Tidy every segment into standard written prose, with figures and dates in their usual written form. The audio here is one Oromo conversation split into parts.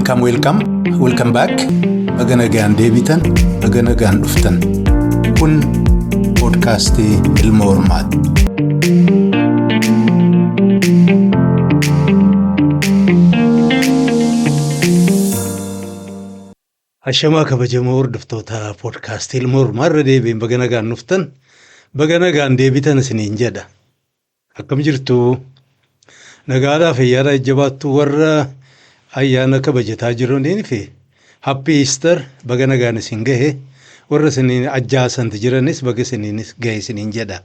Welcome back. Baga nagaan deebitan, baga nagaan dhuftan. Kun podcastii Ilma Hormaati. Ashamaa kabajamoo hordoftoota podcastii Ilma Hormaa irra deebiin baga nagaan dhuftan, baga nagaan deebitan isiniin jedha. Akkam jirtu? Nagaadhaa fayyaadhaa jajjabaattu warra ayyaana kabajataa jiraniin fi happy Easter baga nagaan isin gahe, warra isiniin ajjaasanti jiranis baga isiniinis gahe isiniin jedha.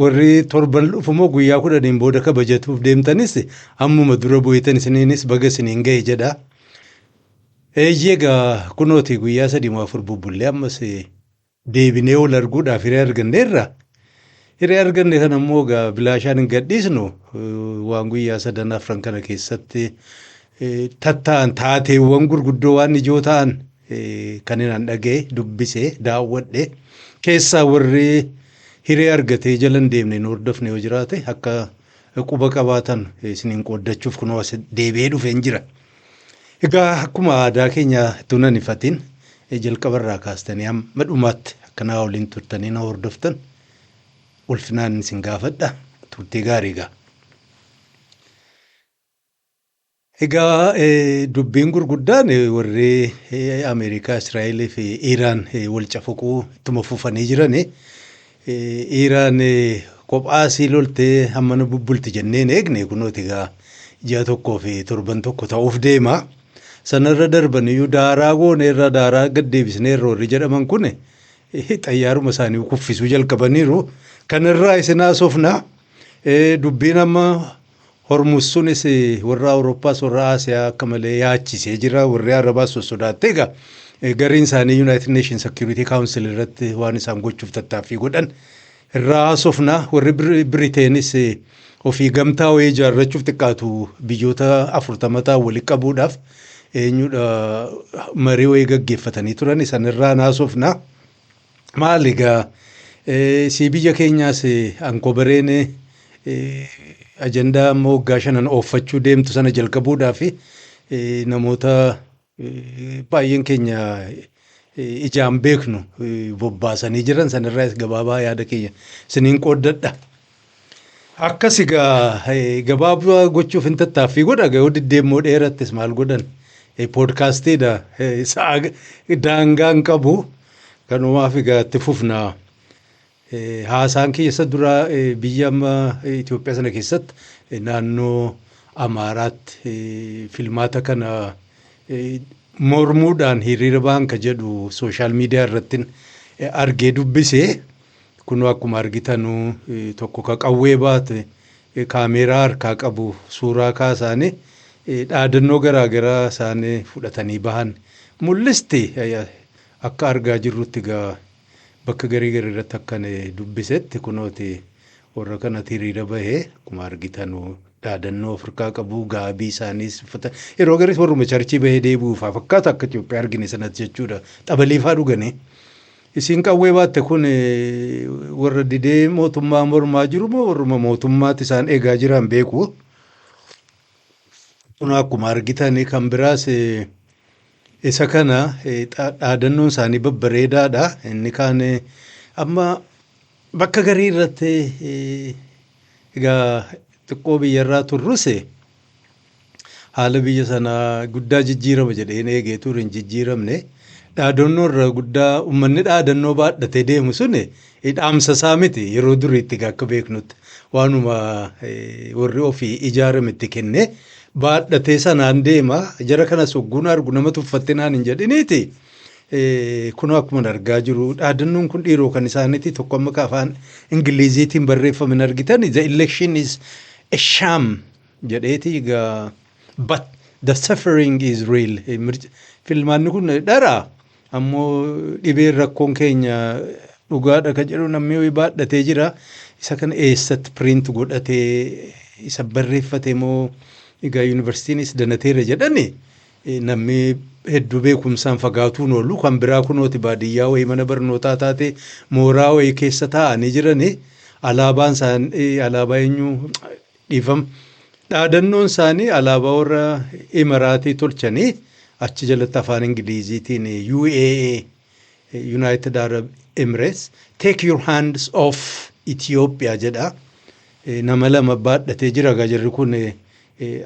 Warri torban dhufumoo guyyaa 10 booda kabajatuuf deemtanis ammuma dura bu'itan isiniinis baga isiniin gahe jedha. Eeyyega kunooti guyyaa 3-4 bubbullee ammas deebinee ol arguudhaaf hiree arganneerra. Hiree arganne kana immoo bilaashaan hin gadhiisnu waan guyyaa 3-4 kana keessatti tattaan taateewwan gurguddoo waan ijoo ta'an kan hin dhagee dubbisee daawwadhe keessaa warri hiree argatee jalan deemne hin hordofne yoo jiraate akka quba qabaatan isiniin qooddachuuf kunoo as deebi'ee dhufeen jira. Egaa akkuma aadaa keenya tunan ifatiin jalqabarraa kaastanii hamma dhumaatti akkanaa waliin turtanii na hordoftan ulfinaan isin gaafadha. Turtii gaarii egaa. Egaa dubbiin gurguddaan warri Ameerikaa, Israa'eel fi Iraan wal cafuquu ittuma fufanii jiran. Iraan kophaa sii loltee hammana bubbulti jenneen eegne kunooti egaa ji'a tokkoo fi torban tokko ta'uuf deema. Sanarra darbaniyyuu daaraa goone irra daaraa gaddeebisnee warri jedhaman kun xayyaaruma isaanii kuffisuu jalqabaniiru. Kanarraa isin haasofna dubbiin amma Hormuz sunis warra Awurooppaas warra Aasiyaa akka malee yaachisee jira. Warri Arabaas sossodaatte egaa gariin isaanii United Nations Security Council irratti waan isaan gochuuf tattaaffii godhan irraa haasofna. Warri Biriteenis ofii gamtaa wayii ijaarrachuuf xiqqaatu biyyoota 40 ta'an waliin qabuudhaaf eenyudha marii wayii gaggeeffatanii turan sanirraa haasofna. Maal egaa si biyya keenyaas ankobareen ajandaa ammoo waggaa 5 ooffachuu deemtu sana jalqabuudhaaf namoota baay'een keenya ijaan beeknu bobbaasanii jiran sanirraas gabaabaa yaada keenya isiniin qooddadha. Akkas egaa gabaabaa gochuuf hin tattaaffii godha yoo deddeemmoo dheerattis maal godhan poodkaastiidha daangaan qabu kanumaaf egaa itti fufna. Haasaan keessa dura biyya amma Itoophiyaa sana keessatti naannoo Amaaraatti filmaata kana mormuudhaan hiriira ba'an ka jedhu sooshaal miidiyaa irratti argee dubbisee kun akkuma argitanu tokko ka qawwee baate kaameeraa harkaa qabu suuraa kaasaanii dhaadannoo garaagaraa isaanii fudhatanii bahan mul'isti akka argaa jirrutti egaa bakka garii irratti akkan dubbisetti kunooti warra kanatti hiriira bahee akkuma argitanu dhaadannoo Afrikaa qabu gaabii isaaniis uffata yeroo garis warruma charchii bahee deebi'uuf fakkaata akka Itoophiyaa argine sanatti jechuudha. Xabaliifaa dhuganii isin qawwee baatte kun warra didee mootummaa mormaa jiru moo warruma mootummaatti isaan eegaa jiran beeku. Kun akkuma argitanii kan biraas isa kana dhaadannoon isaanii babbareedaadha. Inni kaan amma bakka garii irratti egaa xiqqoo biyyarraa turrus haala biyya sanaa guddaa jijjiirama jedheen eegee ture hin jijjiiramne. Dhaadannoo irra guddaa uummanni dhaadannoo baadhatee deemu sun dhaamsa isaa miti yeroo duriitti akka beeknutti waanuma warri ofii ijaarametti kenne baadhatee sanaan deema. Jara kanas hogguun argu nama tuffattinaan hin jedhiniiti. Kunoo akkuma argaa jiru dhaadannoon kun dhiiroo kan isaaniiti tokko amma afaan Ingiliziitiin barreeffamin argitan the election is a sham jedheeti egaa but the suffering is real. Filmaanni kun dhara ammoo dhibeen rakkoon keenya dhugaadha kan jedhu namni baadhatee jira. Isa kana eessatti print godhatee isa barreeffate moo egaa yuunivarsiitiinis danateera jedhani namni hedduu beekumsaan fagaatuun oolu kan biraa kunooti baadiyyaa wayii mana barnootaa taate mooraa wayii keessa taa'anii jirani alaabaan isaan alaabaa eenyu dhiifam Dhaadannoon isaanii alaabaa warra Imaraatii tolchanii achi jalatti afaan Ingiliziitiin UAE United Arab Emirates take your hands off Ethiopia jedha. Nama lama baadhatee jira gajarri kun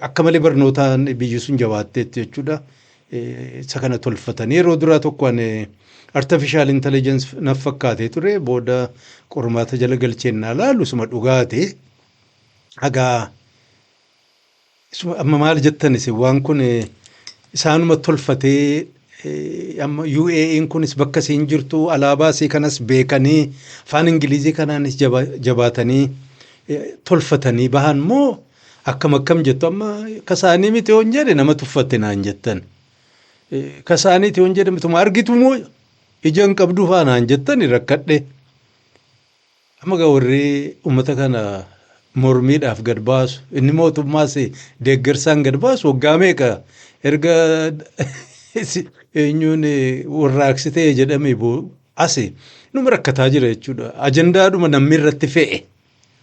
akka malee barnootaan biyyi sun jabaatteetti jechuudha. Isa kana tolfatanii yeroo duraa tokkoon artificial intelligence naaf fakkaatee ture booda qormaata jala galcheennaa laalu suma dhugaate hagaa amma maal jettanis waan kun isaanuma tolfatee amma UAE'n kunis bakka isiin jirtu alaabaa isii kanas beekanii afaan Ingilizii kanaanis jabaatanii tolfatanii bahan moo akkam jettu amma kasaanii miti yoon jedhe nama tuffatte naan jettan. Kasaaniiti yoon jedhe mituma argitu moo ijaan qabdu faanaan jettan rakkadhe. Amma gaa warri uummata kana mormiidhaaf gad baasu inni mootummaas deeggarsaan gad baasu waggaa meeqa erga eenyuun warraaqsitee jedhame asi numa rakkataa jira jechuudha. Ajandaadhuma namni irratti fe'e.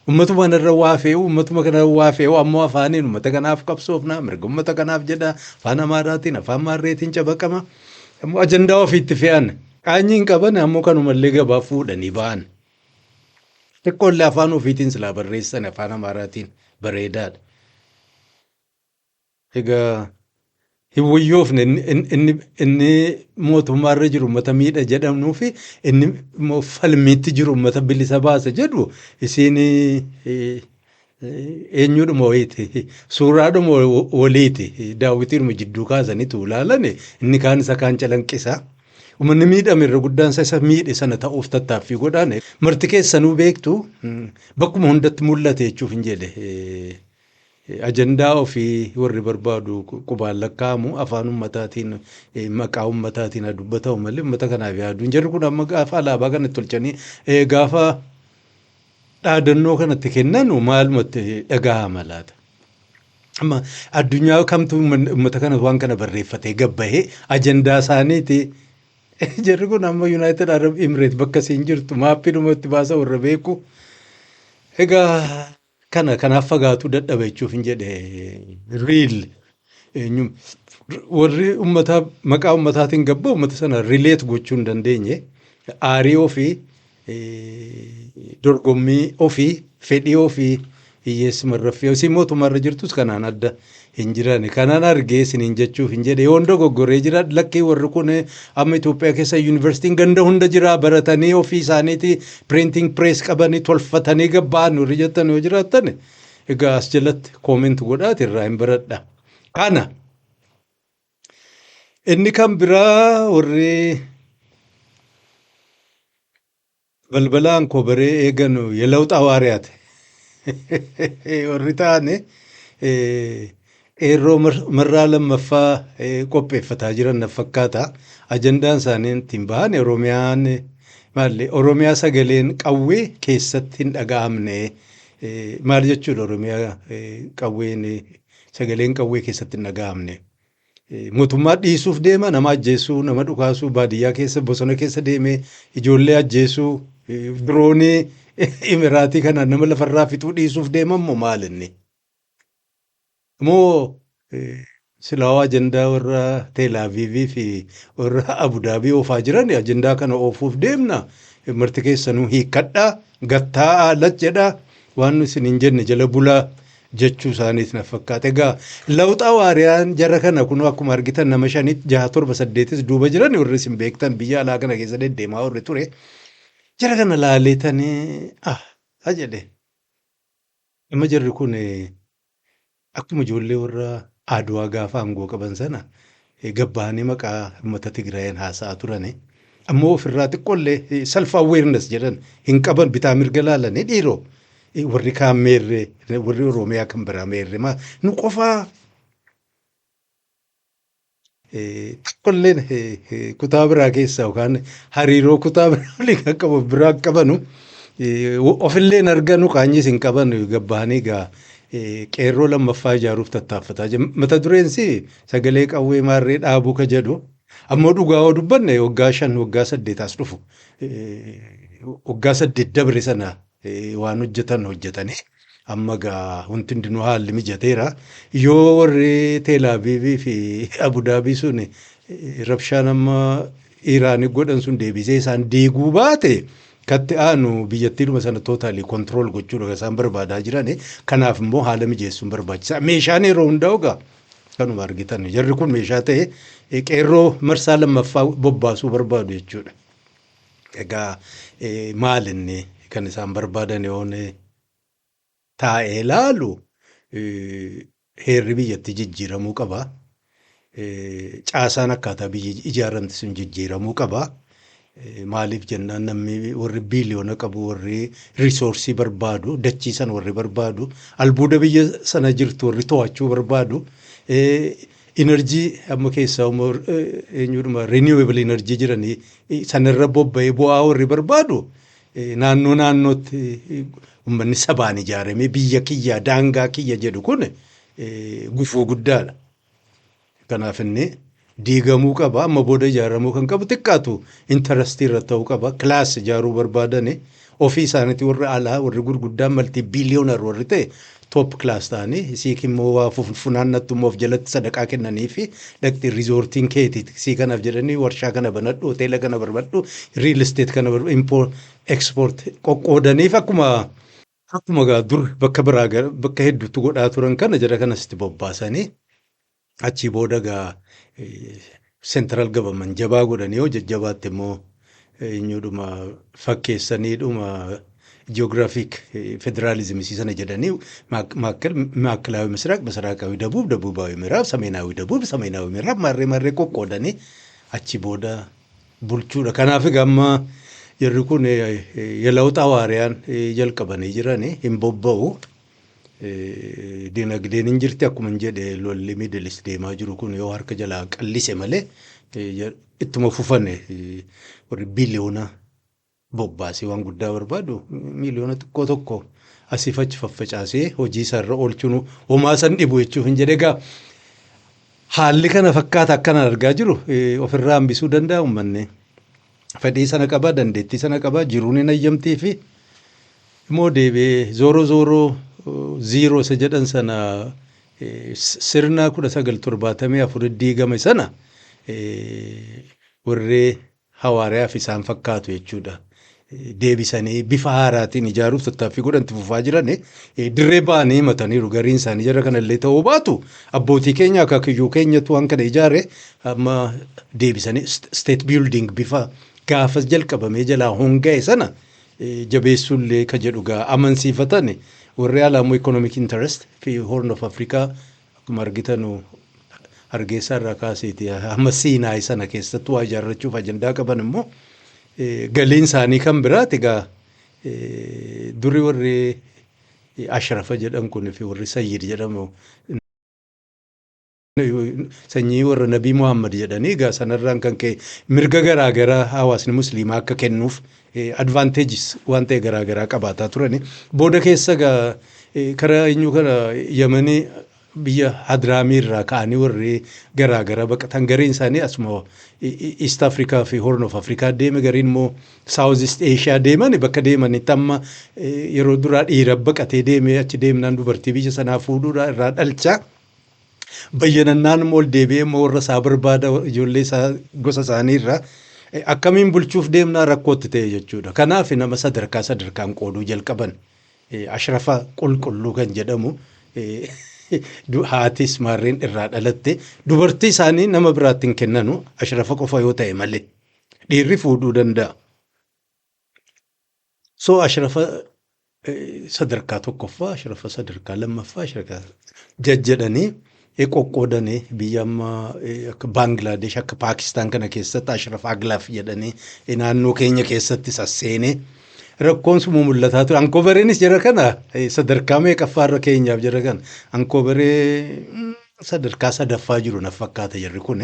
Uummatuma kanarra waa fe'u uummatuma kanarra waa fe'u ammoo afaaniin uummata kanaaf qabsoofnaa mirga uummata kanaaf jedha afaan Amaaraatiin afaan Maarreetiin cabaqama. Ammoo ajandaa ofiitti fe'an qaanyiin qaban ammoo kanumallee gabaa fuudhanii ba'an. Xiqqoollee afaan ofiitiin silaa barreessan afaan Amaaraatiin bareedaadha. Egaa hin wayyoofne inni mootummaarra jiru uummata miidha jedhamnuu fi inni immoo falmiitti jiru uummata bilisa baasa jedhu isiin eenyudhuma wayiiti suuraadhuma waliiti daawwitiidhuma jidduu kaasaniitu ilaalan inni kaan isa kaan calanqisa. Uummanni miidhame irra guddaan isa miidhe sana ta'uuf tattaaffii godhaan marti keessanuu beektu bakkuma hundatti mul'ate jechuuf hin jedhe. Ajandaa ofii warri barbaadu qubaan lakkaa'amu afaan uummataatiin maqaa uummataatiin dubbatamu malee uummata kanaaf yaadu. Jarri kun amma gaafa alaabaa kanatti tolchanii gaafa dhaadannoo kanatti kennanu maalumatti dhagahama laata. Amma addunyaa kamtu uummata kana waan kana barreeffatee gabbahee ajandaa isaaniiti. Jarri kun amma United Arab Emirates bakka isiin jirtu maappiidhumatti baasa warra beeku. Egaa kanaaf fagaatu dadhaba jechuuf hin jedhe riil warri uummataa maqaa uummataatiin gabba uummata sana rileet gochuu hin dandeenye aarii ofii dorgommii ofii fedhii ofii hiyyeessuma raffii osii mootummaarra jirtus kanaan adda hin jiran kanaan argee isiniin jechuuf hin jedhe yoon dogoggoree jira lakkii warri kun amma Itoophiyaa keessa yuunivarsiitiin ganda hunda jira baratanii ofii isaaniiti printing press qabanii tolfatanii gabba'an warri jettan yoo jiraattan egaa as jalatti kooment godhaati irraa hin baradha. Kana inni kan biraa warri balbalaan kobaree eeganu yelawuxa hawaariyaati. Warri taane eerroo marraa lammaffaa qopheeffataa jiran na fakkaata. Ajandaan isaanii ittiin bahan Oromiyaan maallee Oromiyaa sagaleen qawwee keessatti hin dhaga'amne maal jechuudha Oromiyaa qawween sagaleen qawwee keessatti hin dhaga'amne. Mootummaa dhiisuuf deema nama ajjeesuu nama dhukaasuu baadiyyaa keessa bosona keessa deemee ijoollee ajjeesuu diroonii Imiraatii kanaan nama lafarraa fixuu dhiisuuf deemammoo maal inni? Moo silaa ajandaa warra Teelaaviivii fi warra Abudaabii oofaa jiran ajandaa kana oofuuf deemna marti keessanuu hiikkadhaa gattaa'aa lachedhaa waan isin hin jenne jala bulaa jechuu isaaniis na fakkaata. Egaa lawuxa hawaariyaan jara kana kun akkuma argitan nama 5 6 7 8 duuba jiran warri isin beektan biyya alaa kana keessa deddeemaa warri ture. Jara kana laaleetanii jedhe amma jarri kun akkuma ijoollee warra Aduwaa gaafa aangoo qaban sana gabbahanii maqaa uummata Tigraayeen haasa'aa turan ammoo ofirraa xiqqoollee self awareness jedhan hin qaban bitaa mirga laalanii dhiiroo warri kaan meerree warri Oromiyaa kan biraa meerree nu qofaa xiqqoolleen kutaa biraa keessaa yookaan hariiroo kutaa biraa waliin kan qabu biraa qabanu ofillee arganu qaanyis hin qaban gabbahanii gaa qeerroo lammaffaa ijaaruuf tattaaffataa jira. Mata dureensi sagalee qawwee maarree dhaabuu ka jedhu ammoo dhugaa yoo dubbanne waggaa 5 waggaa 8 as dhufu waggaa 8 dabre sana waan hojjetanii amma gaa wanti hundinuu haalli mijateera. Yoo warri Teelaaviivii fi Abudaabii sun rabshaan amma Iraanii godhan sun deebisee isaan deeguu baate katti aanu biyyattiidhuma sana tootaalii kontirool gochuudha isaan barbaadaa jiran. Kanaaf immoo haala mijeessuun barbaachisaa. Meeshaan yeroo hundaa'u gaa kanuma argitan jarri kun meeshaa ta'e qeerroo marsaa lammaffaa bobbaasuu barbaadu jechuudha. Egaa maalinni kan isaan barbaadan yoon taa'ee ilaalu heerri biyyatti jijjiiramuu qaba. Caasaan akkaataa biyyi ijaaramte sun jijjiiramuu qaba. Maaliif jennaan namni warri biiliyoona qabu warri risoorsii barbaadu dachiisan warri barbaadu albuuda biyya sana jirtu warri to'achuu barbaadu enerjii amma keessaa eenyudha renewable enerjii jiranii sanarra bobba'ee bu'aa warri barbaadu naannoo naannootti uummanni sabaan ijaaramee biyya kiyya daangaa kiyya jedhu kun gufuu guddaadha. Kanaaf inni diigamuu qaba amma booda ijaaramuu kan qabu xiqqaatu intarastii irra ta'uu qaba kilaas ijaaruu barbaadane ofii isaaniitti warri alaa warri gurguddaan maltii biiliyoonar warri ta'e top kilaas ta'anii siik immoo waa funaannattu immoo of jalatti sadaqaa kennanii fi dhaqxi riizoortiin keetii sii kanaaf jedhanii warshaa kana banadhu hoteela kana barbadhu riil isteet kana barbadhu impoort ekspoort qoqqoodaniif akkuma gaa dur bakka biraa bakka hedduutti godhaa turan kana jara kanasitti bobbaasanii achii booda gaa seentiraal gabaman jabaa godhanii yoo jajjabaatti immoo eenyudhuma fakkeessaniidhuma ji'oogiraafiik federaalizimii sana jedhanii maakilaawi misiraaq misiraaqawi dabuub dabuubaawi miraab sameenaawi dabuub sameenaawi miraab marree qoqqoodanii achi booda bulchuudha. Kanaaf amma jarri kun yala'uuxa hawaariyaan jalqabanii jiranii hin bobba'u. Dinagdeen hin jirti akkuma hin jedhe lolli miidilis deemaa jiru kun yoo harka jalaa qallise malee ittuma fufane warri biliyoona bobbaasee waan guddaa barbaadu miliyoona xiqqoo tokko asiif achi faffacaasee hojii isaarra oolchuun homaa san dhibu jechuuf hin jedhe egaa haalli kana fakkaata akkanaan argaa jiru ofirraa hambisuu danda'a uummanni fedhii sana qaba dandeettii sana qaba jiruun hin ayyamtii fi immoo deebi'ee zooroo ziiroo isa jedhan sana sirna 1974 diigame sana warri hawaariyaaf isaan fakkaatu jechuudha. Deebisanii bifa haaraatiin ijaaruuf tattaaffii godhanti fufaa jiran dirree ba'anii himataniiru gariin isaanii jara kanallee ta'uu baatu abbootii keenya akaakiyyuu keenyatu waan kana ijaare amma deebisanii state building bifa gaafas jalqabamee jalaa honga'e sana jabeessuullee ka jedhu gaa amansiifatan warri alaamoo economic interest fi horn of Africa akkuma argitanu Hargeysaa irraa kaaseeti amma Siinaay sana keessatti waa ijaarrachuuf ajandaa qaban immoo galiin isaanii kan biraati egaa duri warri Ashrafa jedhan kun fi warri Sayyid jedhamu sanyii warra Nabii Muhammad jedhanii egaa sanarraan kan ka'e mirga garaagaraa hawaasni musliimaa akka kennuuf advantages waan ta'e garaagaraa qabaataa turani booda keessa egaa karaa eenyu kana Yamanii biyya Hadraamii irraa ka'anii warri garaagaraa baqatan gariin isaanii asuma East Africa fi Horn of Africa deeme gariin immoo South East Asia deeman bakka deemanitti amma yeroo duraa dhiira baqatee deeme achi deemnaan dubartii biyya sanaa fuudhuudha irraa dhalcha bayyanannaan immoo deebi'ee immoo warra isaa barbaada ijoollee isaa gosa isaanii irraa akkamiin bulchuuf deemnaa rakkootti ta'e jechuudha. Kanaaf nama sadarkaan qooduu jalqaban Ashrafa qulqulluu kan jedhamu haatis maarreen irraa dhalatte dubartii isaanii nama biraatti hin kennanu Ashrafa qofa yoo ta'e malee dhiirri fuudhuu danda'a. So Ashrafa sadarkaa tokkoffaa Ashrafa sadarkaa lammaffaa Ashrafa jajjadhanii qoqqoodanii biyya amma akka Baangilaadesh akka Paakistaan kana keessatti Ashrafa Aglaaf jedhanii naannoo keenya keessatti sasseenee rakkoon sun mul'ataa ture. Ankoobareenis jara kana sadarkaa meeqaffaarra keenyaaf jara kana ankoobaree sadarkaa sadaffaa jiru na fakkaata jarri kun.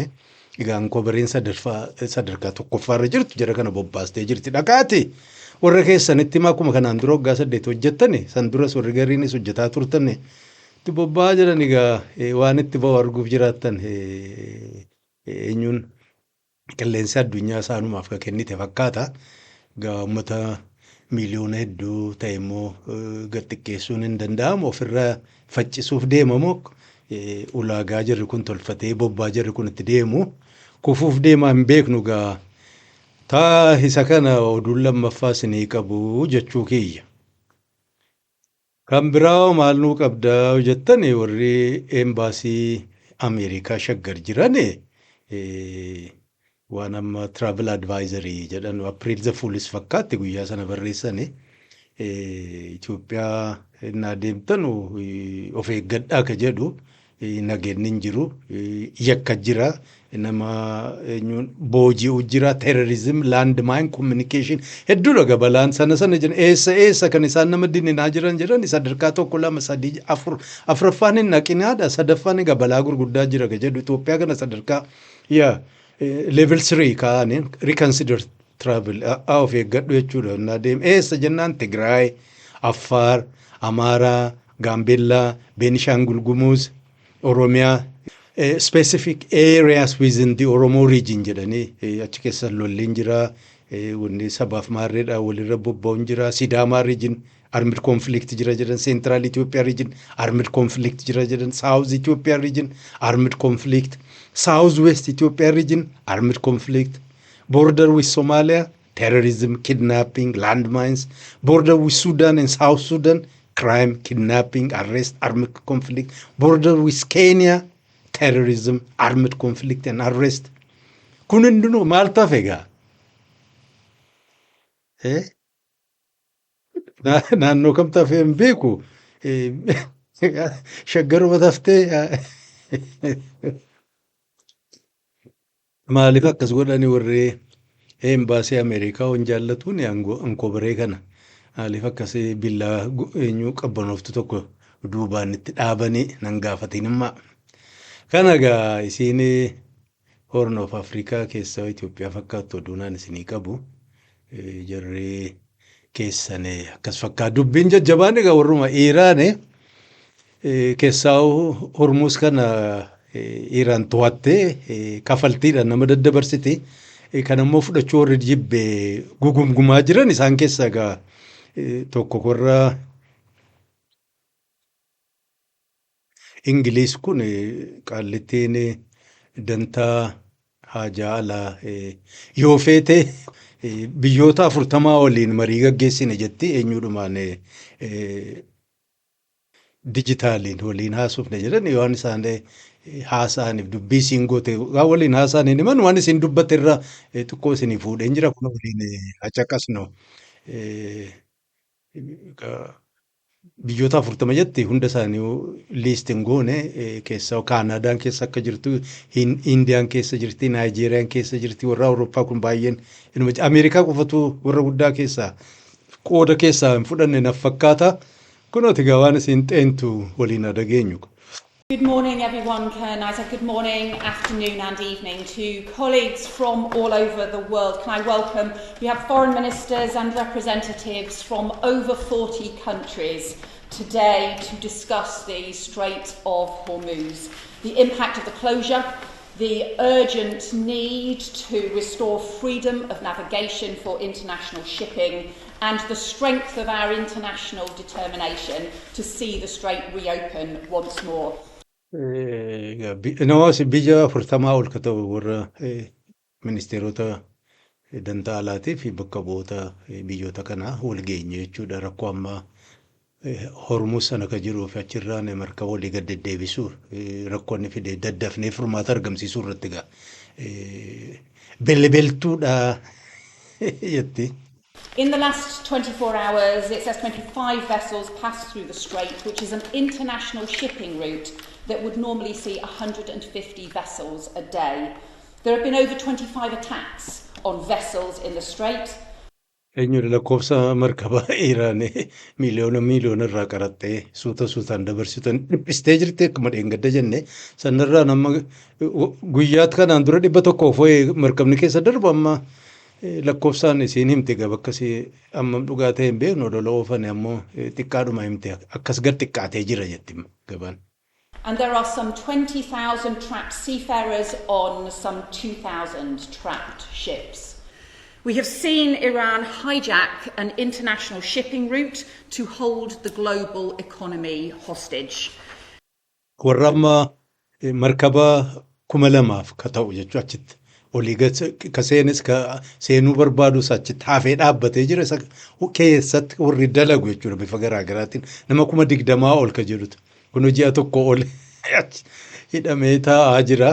Egaa ankoobareen sadarkaa tokkoffaarra jirtu jara kana bobbaastee jirti dhaqaati. Warra keessanitti akkuma kanaan dura waggaa 8 hojjettani san duras warri gariinis hojjetaa turtani. Itti bobba'aa jiran egaa waan itti ba'u arguuf jiraattan eenyuun qilleensa addunyaa isaanumaaf ka kennite fakkaata. Egaa uummata miliyoona hedduu ta'e immoo gad xiqqeessuun hin danda'amu ofirraa faccisuuf deemamoo ulaagaa jirri kun tolfatee bobbaa jirri kun itti deemu kufuuf deemaa hin beeknu gaa taa isa kana oduun lammaffaa isinii qabu jechuu kiyya. Kan biraa maal nuu qabdaa jettan warri embaasii Ameerikaa shaggar jiran waan amma travel advisory jedhan April the Fools fakkaatti guyyaa sana barreessani Itoophiyaa innaa deemtan of eeggadhaa ka jedhu nageenni hin jiru yakka jira nama booji'u jira terrorism landmine communication hedduudha gabalaan sana jiran eessa kan isaan nama dinninaa jiran sadarkaa tokko lama sadii afuraffaan hin naqinaadha sadaffaan gabalaa gurguddaa jira ka jedhu Itoophiyaa kana sadarkaa level 3 kaa'anii reconsider travel of eeggadhu jechuudha innaa deem eessa jennaan Tigraay Affaar Amaaraa Gaambeellaa Beenishaangul Gumuz Oromiyaa specific areas within the Oromo region jedhanii achi keessa lolliin jira wanni sabaaf maarreedha walirra bobba'uun jira Sidaamaa region armed conflict jira jedhan Central Ethiopia region armed conflict jira jedhan South Ethiopia region armed conflict South West Ethiopia region armed conflict border with Somalia terrorism kidnapping landmines border with Sudan and South Sudan crime, kidnapping, arrest, armed conflict, border with Kenya, terrorism, armed conflict and arrest. Kun hundinuu maal tafegaa? Naannoo kam tafee hin beeku. Shaggaruma taftee maaliif akkas godhani warri embaasii Ameerikaa waan jaallatuun ankoo biree kana. Maaliif akkasii billaa eenyu qabbanooftu tokko duubaan itti dhaabanii nan gaafatinimmaa. Kana gaa isiin Horn of Afrikaa keessaa Itoophiyaa fakkaattu oduunaan isinii qabu. Jarri keessan akkas fakkaatu dubbiin jajjabaan egaa warruma Iiraan keessaa Hormuus kana Iiraan to'attee kafaltiidhaan nama daddabarsite. Kan ammoo fudhachuu warri jibbee gugumgumaa jiran isaan keessaa egaa tokko korraa Ingiliis kun qaallittiin dantaa haajaa alaa yoo feete biyyoota 40 waliin marii gaggeessine jetti eenyuudhumaan dijitaaliin waliin haasofne jedhan waan isaan haasa'aniif dubbii isiin goote waliin haasa'aniin himan waan isiin dubbatte irraa xiqqoo isinii fuudheen jira kun waliin acaqasnu. Biyyoota 40 jetti hunda isaanii liistiin goone keessaa Kaanaadaan keessa akka jirtu Indiyaan keessa jirti Naayijeeriyaan keessa jirti warra Awurooppaa kun baay'een Ameerikaa qofatu warra guddaa keessaa qooda keessaa hin fudhanne naaf fakkaata kunooti gaa waan isin xeentu waliin dhageenyu. Good morning everyone, can I say good morning, afternoon and evening to colleagues from all over the world. Can I welcome, we have foreign ministers and representatives from over 40 countries today to discuss the Strait of Hormuz, the impact of the closure, the urgent need to restore freedom of navigation for international shipping and the strength of our international determination to see the strait reopen once more. Namoota biyya 40 ol ka ta'u warra ministeerota dantaa alaatii fi bakka bu'oota biyyoota kanaa wal geenye jechuudha. Rakkoo amma Hormuuz sana ka jiruu fi achirraan markaba walii gad deddeebisuu rakkoonni fide daddafnee furmaata argamsiisuu irratti gaa belbeltuudha jetti. In the last 24 hours, it says 25 vessels passed through the strait, which is an international shipping route that would normally see 150 vessels a day. There have been over 25 attacks on vessels in the strait. Eenyuudha lakkoofsa markaba Iraan miiliyoona irraa qarattee suutaan dabarsitan dhiphistee jirti akkuma dheengadda jenne sanarraa nama guyyaatti kanaan dura 100 foo'ee markabni keessa darbu amma lakkoofsaan isiin himte gaba akkasii amma dhugaa ta'e hin beeknu lola oofane ammoo xiqqaadhuma himte akkas gad xiqqaatee jira jetti gabaan. And there are some 20,000 trapped seafarers on some 2,000 trapped ships. We have seen Iran hijack an international shipping route to hold the global economy hostage. Warramma markaba kumalamaaf ka ta'u jechuu achitti olii ka seenes ka seenuu barbaadu achitti hafee dhaabbatee jira isa keessatti warri dalagu jechuudha bifa garaa garaatiin nama 20,000 ol ka jedhutu kun ji'a tokko ol hidhamee taa'aa jira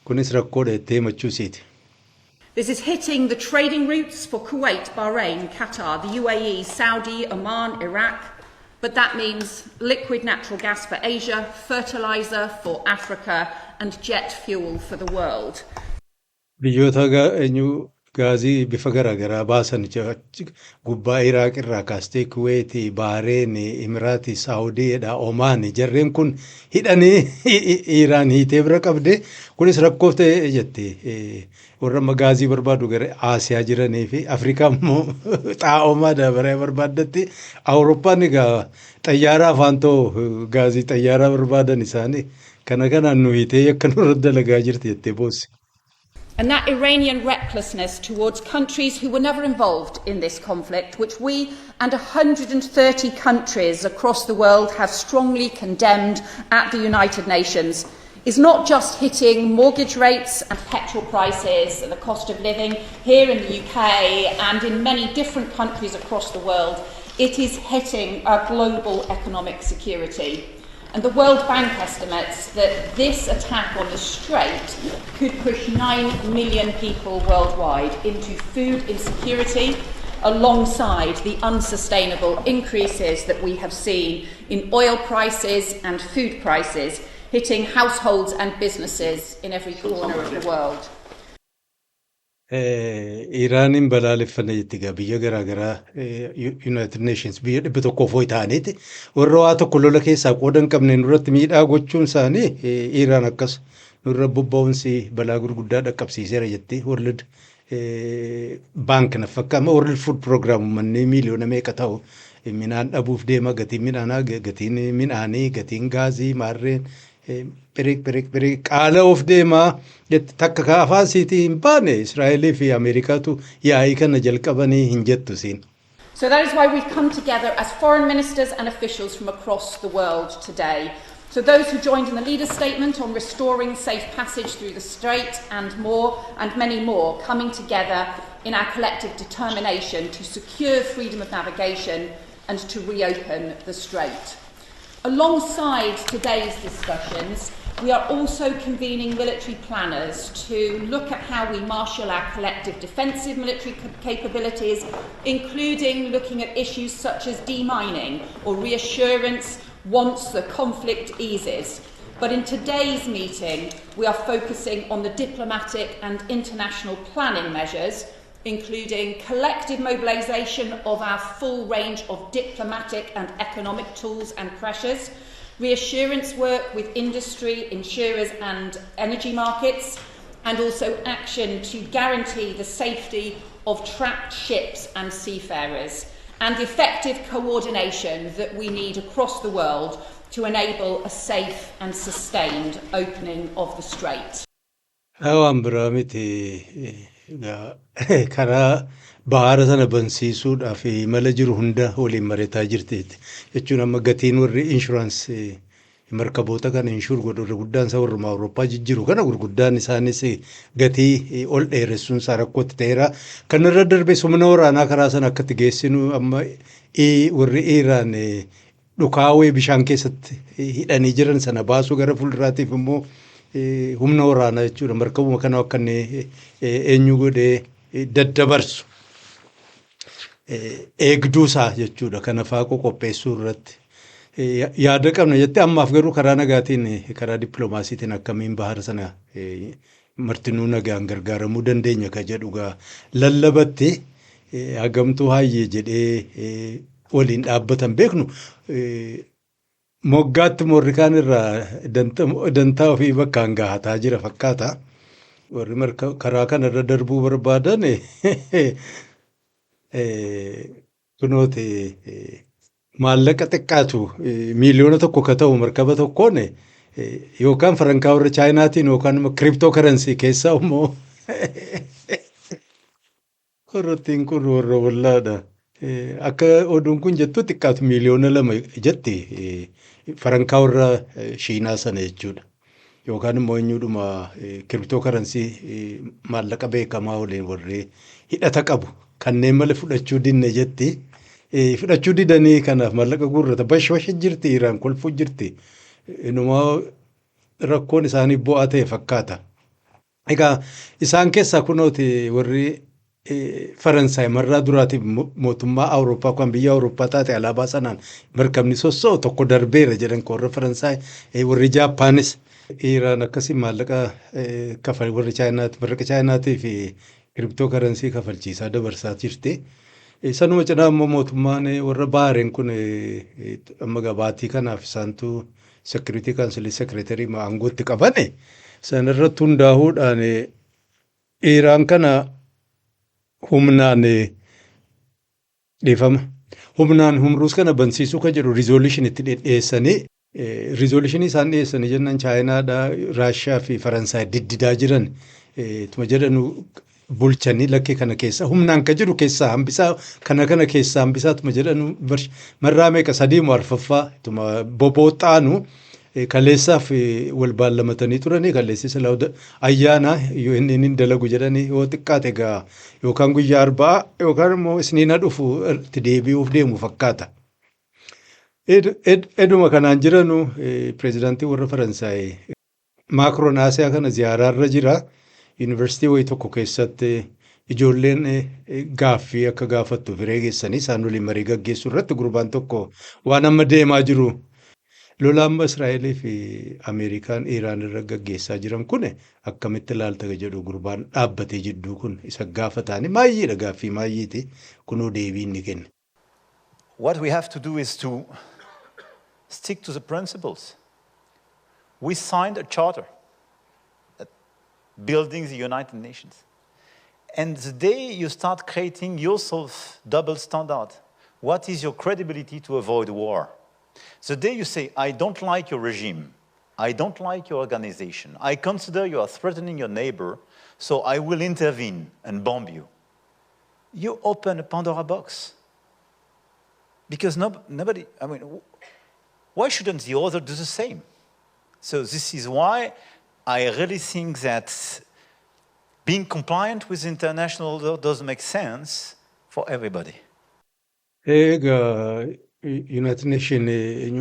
kunis rakkoodha itti himachuusiiti. This is hitting the trading routes for Kuwait, Bahrain, Qatar, the UAE, Saudi, Oman, Iraq. But that means liquid natural gas for Asia, fertilizer for Africa, and jet fuel for the world. Biyyoota gaazii bifa garaa garaa baasan gubbaa Iraaq irraa kaastee Kuweeti, Bahareen, Imiraati, Saawudiidha, Omaan jarreen kun hidhanii Iraan hiitee bira qabde kunis rakkoof ta'e jette warra gaazii barbaadu gara Aasiyaa jiranii fi Afrikaa immoo xaa'oomaa dabaree barbaaddatti Awurooppaan egaa xayyaaraa afaan ta'u gaazii xayyaaraa barbaadan isaanii kanaan nu hiitee akka nurra dalagaa jirti jettee boossi. And that Iranian recklessness towards countries who were never involved in this conflict, which we and 130 countries across the world have strongly condemned at the United Nations, is not just hitting mortgage rates and petrol prices and the cost of living here in the UK and in many different countries across the world, it is hitting our global economic security. And the World Bank estimates that this attack on the Strait could push 9 million people worldwide into food insecurity alongside the unsustainable increases that we have seen in oil prices and food prices hitting households and businesses in every corner of the world. Iraanin balaaleffanne jetti biyya garaa garaa United Nations biyya 100 fooyi ta'aniiti warra waa tokko lola keessaa qooda hin qabne nurratti miidhaa gochuun isaanii Iraan akkas nurra bobba'uunsi balaa gurguddaa dhaqqabsiiseera jetti World Bank na fakkaama World Food Program manni miiliyoona meeqa ta'u midhaan dhabuuf deema gatiin midhaanaa gatiin midhaanii gatiin gaazii maarreen Pirik qaala of deemaa takka kaafaa siitii hin baane Israa'elii fi Ameerikaatu yaa'ii kana jalqabanii hin jettu siin. So that is why we've come together as foreign ministers and officials from across the world today. So those who joined in the leaders' statement on restoring safe passage through the Strait and more, and many more, coming together in our collective determination to secure freedom of navigation and to reopen the Strait. Alongside today's discussions, we are also convening military planners to look at how we marshal our collective defensive military capabilities, including looking at issues such as demining or reassurance once the conflict eases. But in today's meeting, we are focusing on the diplomatic and international planning measures, including collective mobilisation of our full range of diplomatic and economic tools and pressures, reassurance work with industry, insurers and energy markets, and also action to guarantee the safety of trapped ships and seafarers, and effective coordination that we need across the world to enable a safe and sustained opening of the Strait. Karaa bahara sana bansiisuudhaaf mala jiru hunda waliin mari'ataa jirti jechuun amma gatiin warri insurance markaboota kana inshuur godhu guddaan isaa warra Awurooppaa jijjiiru kana gurguddaan isaanis gatii ol dheeressuun isaa rakkootti ta'eera kanarra darbee humna waraanaa karaa sana akkatti geessinu amma warri Iraan dhukaawee bishaan keessatti hidhanii jiran sana baasuu gara fuulduraatiif immoo humna waraanaa jechuudha markabuma kana akka eenyu godhee daddabarsu eegduusaa jechuudha kana faaqoo qopheessuu irratti yaada qabna jettee ammaaf garuu karaa nagaatiin karaa dippiloomaasiitiin akkamiin bahara sana martinuu nagaan gargaaramuu dandeenya ka jedhugaa lallabatti hagamtuu hayyee jedhee waliin dhaabbatan beeknu moggaatti morrikaan irraa dantaa ofii bakkaan gahataa jira fakkaata warri karaa kanarra darbuu barbaadan kunooti maallaqa xiqqaatu miiliyoona tokko ka ta'u markaba tokkoon yookaan farankaa warra chaayinaatiin yookaan kiriptoo karansii keessaa immoo Warrattiin kun warra wallaadha. Akka oduun kun jettu xiqqaatu miliyoona 2 jetti farankaa warra Shiinaa sana jechuudha. Yookaan immoo eenyudhuma kiriptoo karansii maallaqa beekamaa waliin warri hidhata qabu kanneen malee fudhachuu dinne jetti. Fudhachuu didanii kanaaf maallaqa guurrata bash jirti Iraan kolfuu jirti. Inumaa rakkoon isaanii bu'aa ta'e fakkaata. Egaa isaan keessaa kunooti warri Faransaay marraa duraatiif mootummaa Awurooppaa kan biyya Awurooppaa taate alaabaa sanaan markabni sossoo'u tokko darbeera jedhan warra Faransaay warri Jaappaanis Iraan akkasii maallaqa kafal warri Chaayinaati marraqa Chaayinaatii fi kiriptoo karansii kafalchiisaa dabarsaa jirti. Sanuma cinaa immoo mootummaan warra Bahareen kun amma gabaatii kanaaf isaantu sekiriitii kaansilii sekireetarii aangootti qabane sanarratti hundaa'uudhaan Iraan kana humnaan dhiifama. Humnaan humruus kana bansiisuu kan jedhu riizoolishinii itti dhiyeessanii riizoolishinii isaan dhiyeessanii jennaan Chaayinaadhaa, Raashiyaa fi Faransaay diddidaa jiran tuma jedhanu bulchanii lakkee kana keessa humnaan kan jiru keessaa hambisaa kana keessaa hambisaa tuma jedhanu marraa meeqa sadii moo arfaffaa tuma bobooxaanu kaleessaaf wal baallamatanii turanii kaleessi silaa ayyaana inni dalagu jedhanii yoo xiqqaate egaa yookaan guyyaa arbaa yookaan immoo isniina dhufu itti deebi'uuf deemu fakkaata. Eduma kanaan jiranu pireezidaantii warra Faransaay Maakroon Asiyaa kana ziyaaraarra jira. Yuunivarsiitii wayii tokko keessatti ijoolleen gaaffii akka gaafattuuf hiree geessanii isaan waliin marii gaggeessuu irratti gurbaan tokko waan amma deemaa jiru. Lola amma Israa'elii fi Ameerikaan Iraan irra gaggeessaa jiran kun akkamitti ilaalta jedhu gurbaan dhaabbatee jidduu kun isa gaafataani maayyiidha gaaffii maayyiiti kunoo deebii inni kenne. What we have to do is to stick to the principles. We signed a charter building the United Nations. And the day you start creating yourself double standard, what is your credibility to avoid war? The day you say, I don't like your regime, I don't like your organization, I consider you are threatening your neighbor, so I will intervene and bomb you. You open a Pandora box. Because nobody, I mean, why shouldn't the other do the same? So this is why I really think that being compliant with international law does make sense for everybody. United Nation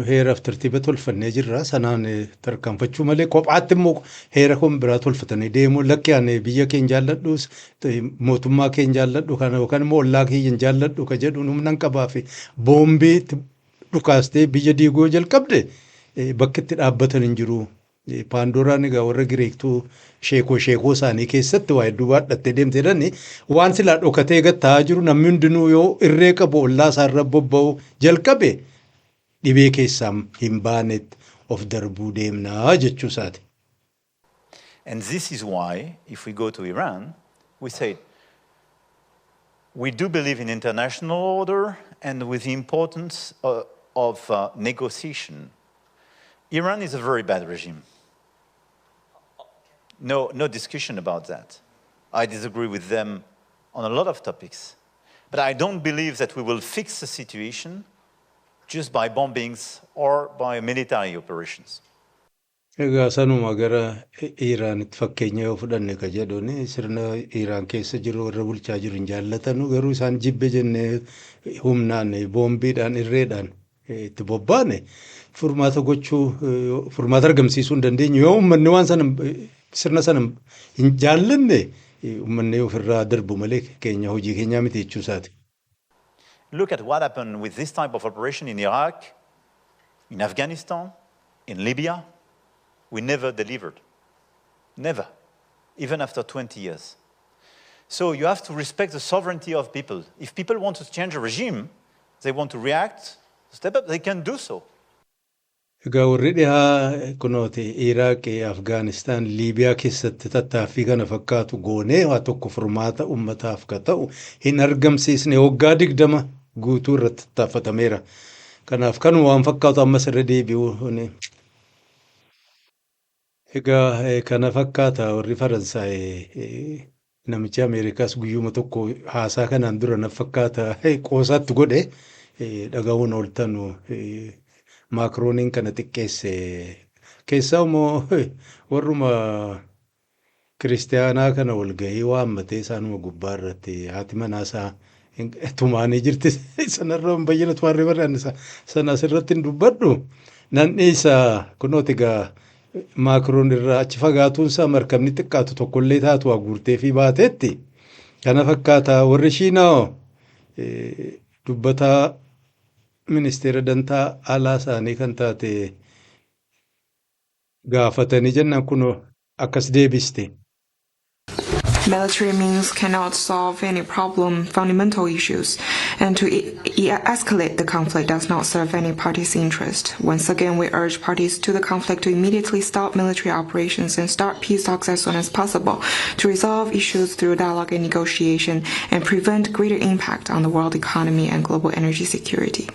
heeraaf tartiiba tolfannee jirra sanaan tarkaanfachuu malee kophaatti immoo heera kun biraa tolfatanii deemuu lakkiyaan biyya keenya jaalladhus mootummaa keenya jaalladhu kana yookaan immoo ollaa keenya jaalladhu ka jedhu humnaan qabaa fi boombii dhukaastee biyya diiguu jalqabde bakka itti dhaabbatan hin jiru. Paandooraan egaa warra Giriiktuu sheekoo isaanii keessatti waa hedduu baadhattee deemte jedhanii waan silaa dhokatee gattaa jiru namni hundinuu yoo irree qabu ollaa isaarra bobba'u jalqabe dhibee keessaa hin baanetti of darbuu deemnaa jechuu isaati. And this is why, if we go to Iran, we say we do believe in international order and with the importance of negotiation. Iran is a very bad regime. No discussion about that. I disagree with them on a lot of topics. But I don't believe that we will fix the situation just by bombings or by military operations. Egaa sanuma gara Iraanitti fakkeenya yoo fudhanne ka jedhuun sirna Iraan keessa jiru warra bulchaa jiru hin jaallatanu garuu isaan jibbe jennee humnaan boombiidhaan irreedhaan itti bobbaane furmaata gochuu furmaata argamsiisuu hin dandeenyu yoo uummanni waan sana sirna sana hin jaallanne uummanni ofirraa darbu malee keenya hojii keenyaa miti jechuu isaati. Look at what happened with this type of operation in Iraq, in Afghanistan, in Libya. We never delivered. Never. Even after 20 years. So you have to respect the sovereignty of people. If people want to change a regime, they want to react, step up, they can do so. Egaa warri dhihaa kunooti Iraaq, Afgaanistaan, Liibiyaa keessatti tattaaffii kana fakkaatu goonee waa tokko furmaata uummataaf ka ta'u hin argamsiisne waggaa 20 guutuu irratti tattaafatameera. Kanaaf kan waan fakkaatu ammas irra deebi'u. Egaa kana fakkaata warri Faransaay namichi Ameerikaas guyyuma tokko haasaa kanaan dura na fakkaata qoosaatti godhe dhaga'uun ooltanu Maakirooniin kana xiqqeesse keessaa immoo warruma kiristaanaa kana walgahii waammatee isaanuma gubbaa irratti haati manaasaa tumaanii jirti sanarra hin bayyana tumaarree baraan sana asirratti hin dubbadhu nan dhiisa kunooti egaa Maakiroon irraa achi fagaatuun isaa markabni xiqqaatu tokkollee taatu haguurtee fi baateetti kana fakkaata warri Shiinaa dubbataa ministeera dantaa alaa isaanii kan taate gaafatanii jennaan kun akkas deebiste. Military means cannot solve any problem, fundamental issues, and to escalate the conflict does not serve any party's interest. Once again, we urge parties to the conflict to immediately stop military operations and start peace talks as soon as possible to resolve issues through dialogue and negotiation and prevent greater impact on the world economy and global energy security.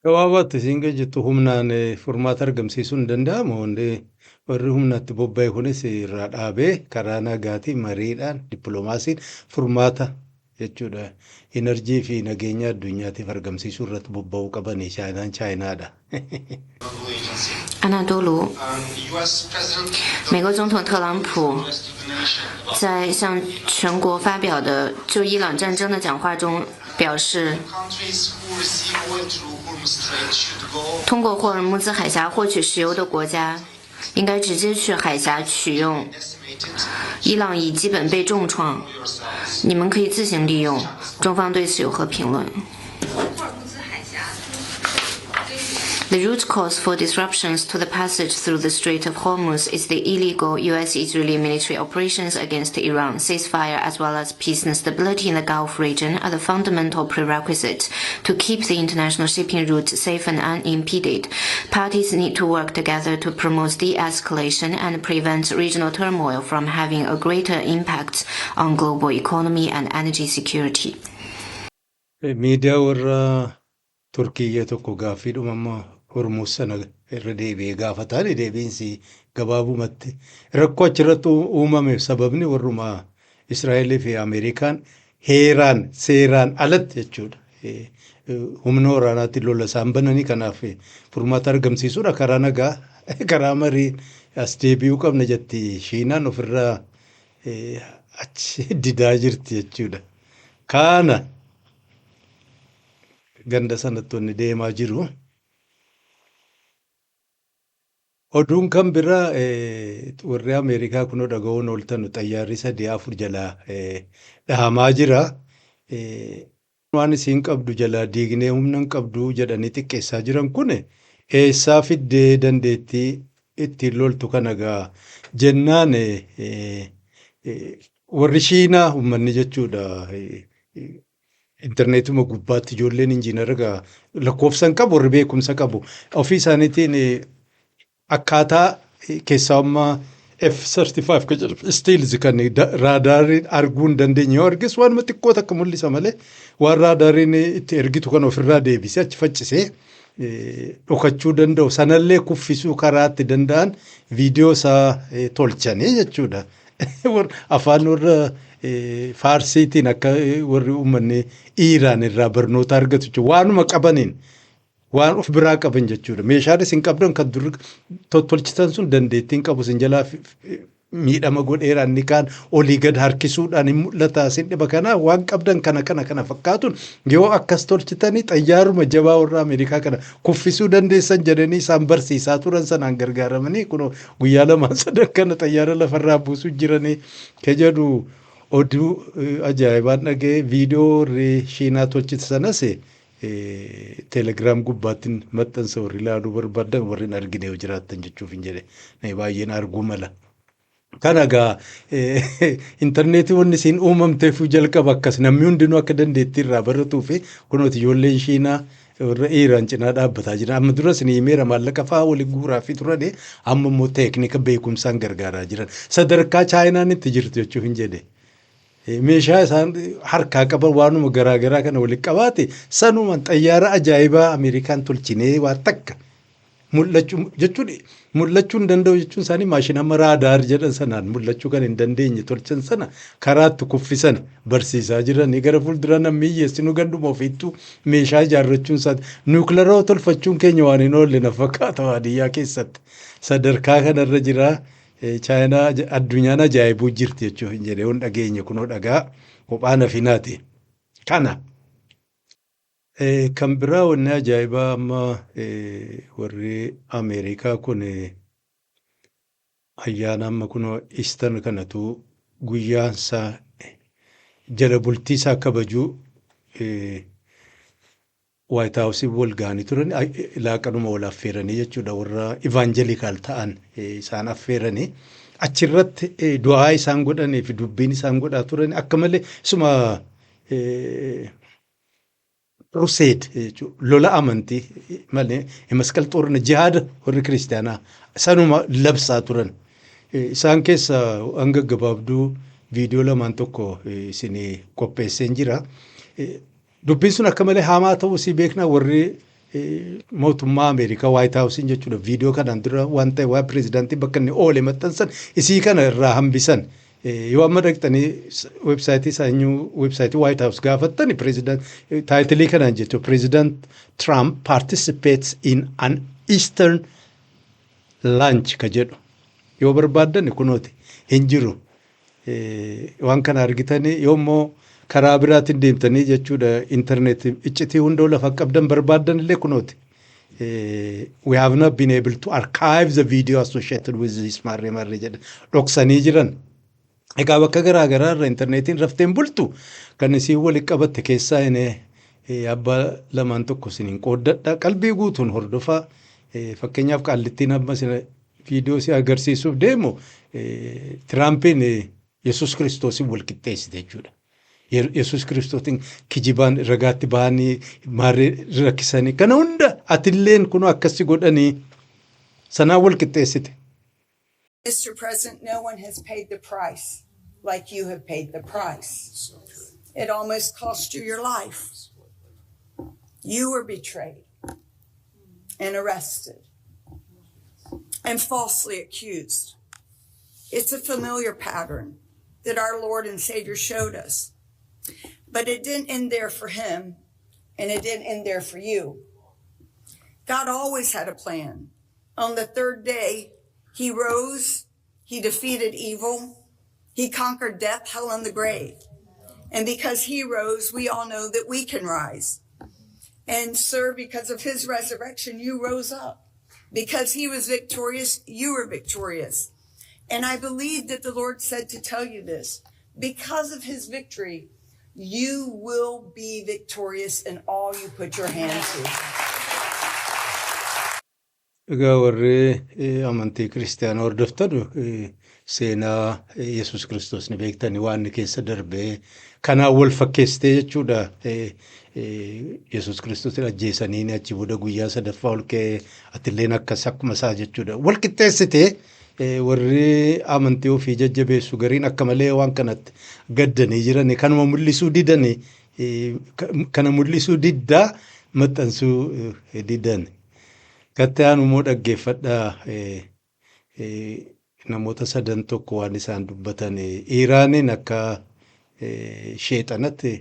Gabaabatti isin jettu humnaan furmaata argamsiisuu hin danda'amu warri humnatti bobba'e kunis irraa dhaabee karaa nagaatiin mariidhaan dippiloomaasiin furmaata jechuudha. Enerjii fi nageenya addunyaatiif argamsiisuu irratti bobba'uu qaban chaayinaadha. Anadolu 美国总统特朗普在向全国发表的就伊朗战争的讲话中表示，通过霍尔木兹海峡获取石油的国家应该直接去海峡取用。伊朗已基本被重创，你们可以自行利用。中方对此有何评论？The root cause for disruptions to the passage through the Strait of Hormuz is the illegal U.S.-Israeli military operations against Iran. Ceasefire as well as peace and stability in the Gulf region are the fundamental prerequisites to keep the international shipping routes safe and unimpeded. Parties need to work together to promote de-escalation and prevent regional turmoil from having a greater impact on global economy and energy security. Media warra Turkiyya tokko gaaffiidhuma amma Hormuz sana irra deebi'ee gaafataan deebiinsi gabaabumatti rakkoo achirratti uumame sababni warruma Israa'elii fi Ameerikaan heeraan seeraan alatti jechuudha. Humna waraanaatti lola isaan bananii kanaaf furmaata argamsiisuudha karaa nagaa karaa marii as deebi'uu qabna jetti Shiinaan ofirraa achi didaa jirti jechuudha. Kana ganda sanatti deemaa jiru. Oduun kan biraa warri Ameerikaa kunoo dhaga'uun ooltanu xayyaarri 3-4 jalaa dhahamaa jira. Waan isiin qabdu jalaa diignee humna hin qabdu jedhanii xiqqeessaa jiran kun eessaa fiddee dandeettii ittiin loltu kana gaa jennaan warri Shiinaa uummanni jechuudha. Interneetuma gubbaatti ijoolleen injiinara gaa lakkoofsan qabu warri beekumsa qabu ofii isaaniitiin akkaataa keessummaa F-35 kan jedhamu steels kan raadaariin arguu hin dandeenye yoo argis waanuma xiqqoo takka mul'isa malee waan raadaariin itti ergitu kan ofirraa deebisee achi faccisee dhokachuu danda'u sanallee kuffisuu karaatti danda'an viidiyoo isaa tolchanii jechuudha. Afaan warra Faarsiitiin akka warri uummanni Iiraan irraa barnoota argatu jechuudha. Waanuma qabaniin waan of biraa qaban jechuudha. Meeshaalee isin qabdan kan dur tolchitan sun dandeettiin qabu isin jalaa miidhama godheeraan ni kaan olii gad harkisuudhaan hin mul'ata isin dhiba kanaa waan qabdan kana fakkaatuun yoo akkas tolchitanii xayyaaruma jabaa warra Ameerikaa kana kuffisuu dandeessan jedhanii isaan barsiisaa turan sanaan gargaaramanii kun guyyaa lamaan sadan kana xayyaara lafarraa buusuu jiranii ka jedhu oduu ajaa'ibaan dhaga'ee viidiyoo Shiinaa tolchite sanas teelegiraam gubbaattiin maxxansa warri ilaaluu barbaadan warri argine yoo jiraattan jechuuf hin jedhe baay'een arguu mala. Kana gaa intarneetii wanni isiin uumamteef jalqaba akkas namni hundinuu akka dandeettii irraa baratuu fi kunooti ijoolleen Shiinaa warra Iiraan cinaa dhaabbataa jiran amma duras ni himeera maallaqa fa'aa waliin guuraa fi turane amma immoo teeknika beekumsaan gargaaraa jiran sadarkaa Chaayinaan itti jirtu jechuuf hin jedhe. Meeshaa isaan harkaa qaban waanuma garaagaraa kana waliin qabaate sanumaan xayyaara ajaa'ibaa Ameerikaan tolchinee waan takka mul'achuu jechuun mul'achuu hin danda'u jechuun isaanii maashina amma raadaar jedhan sanaan mul'achuu kan hin dandeenye tolchan sana karaatti kuffisan barsiisaa jiranii gara fuuldura namni hiyyeessinu ganduma ofiittuu meeshaa ijaarrachuun isaati niwukilaraa tolfachuun keenya waan hin oolle na fakkaata baadiyyaa keessatti sadarkaa kanarra jira chaayinaa addunyaan ajaa'ibuu jirti jechuun hin jedhee hun dhageenye kunoo dhagaa kophaa nafinaati kana. Kan biraa wanni ajaa'ibaa amma warri Ameerikaa kun ayyaana amma kunoo Easter kanatu guyyaansaa jala bultii isaa kabajuu White House wal ga'anii turan laaqanuma wal affeeranii jechuudha warra evangelikaal ta'an isaan affeeranii achirratti du'aa isaan godhanii fi dubbiin isaan godhaa turan akka malee isuma Crusade lola amantii malee masqal xoorna jihaada warri kiristaanaa sanuma labsaa turan isaan keessa hanga gabaabduu viidiyoo lamaan tokko isinii qopheesseen jira dubbiin sun akka malee hamaa ta'uu si beekna warri mootummaa Ameerikaa White House jechuudha viidiyoo kanaan dura waan ta'e waa pireezidaantii bakka inni oole maxxansan isii kana irraa hambisan yoo amma dhaqxanii websaayitii isaanii websaayitii White House gaafattani pireezidaant taayitilii kanaan jechuudha pireezidaant Trump participates in an Eastern lunch ka jedhu yoo barbaaddan kunooti hin jiru waan kana argitanii yoommoo karaa biraatiin deemtanii jechuudha intarneetii iccitii hundoo lafa qabdan barbaaddan illee kunooti. We have not been able to archive the video associated with this marree jedha dhoksanii jiran. Egaa bakka garaa garaa irra intarneetiin rafteen bultu kan isiin walitti qabatte keessaa abbaa lamaan tokko isiniin qooddadha qalbii guutuun hordofaa fakkeenyaaf qaallittiin amma viidiyoo si agarsiisuuf deemu Tiraampiin Yesuus Kiristoosiin wal qixxeessite jechuudha. Yesuus Kiristoosin kijibaan ragaatti bahanii maarree rakkisanii kana hunda atilleen kun akkasi godhanii sanaa wal qixxeessite. Mr. President, no one has paid the price like you have paid the price. It almost cost you your life. You were betrayed and arrested and falsely accused. It's a familiar pattern that our Lord and Savior showed us. But it didn't end there for him, and it didn't end there for you. God always had a plan. On the third day, he rose, he defeated evil, he conquered death, hell, and the grave. And because he rose, we all know that we can rise. And sir, because of his resurrection, you rose up. Because he was victorious, you were victorious. And I believe that the Lord said to tell you this. Because of his victory, you will be victorious in all you put your hand to. Egaa warri amantii kiristaanaa hordoftanu seenaa Yesuus Kiristoos ni beektanii waan inni keessa darbee kanaan wal fakkeessitee jechuudha. Yesuus Kiristoos ajjeesanii achi booda guyyaa sadaffaa ol ka'ee atilleen akkas akkuma isaa jechuudha. Wal qixxeessitee warri amantii ofii jajjabeessu gariin akka malee waan kanatti gaddanii jiran kanuma mul'isuu didanii kana mul'isuu diddaa maxxansuu didan. Kattaan immoo dhaggeeffadhaa namoota sadan tokko waan isaan dubbatan Iraaniin akka sheexanatti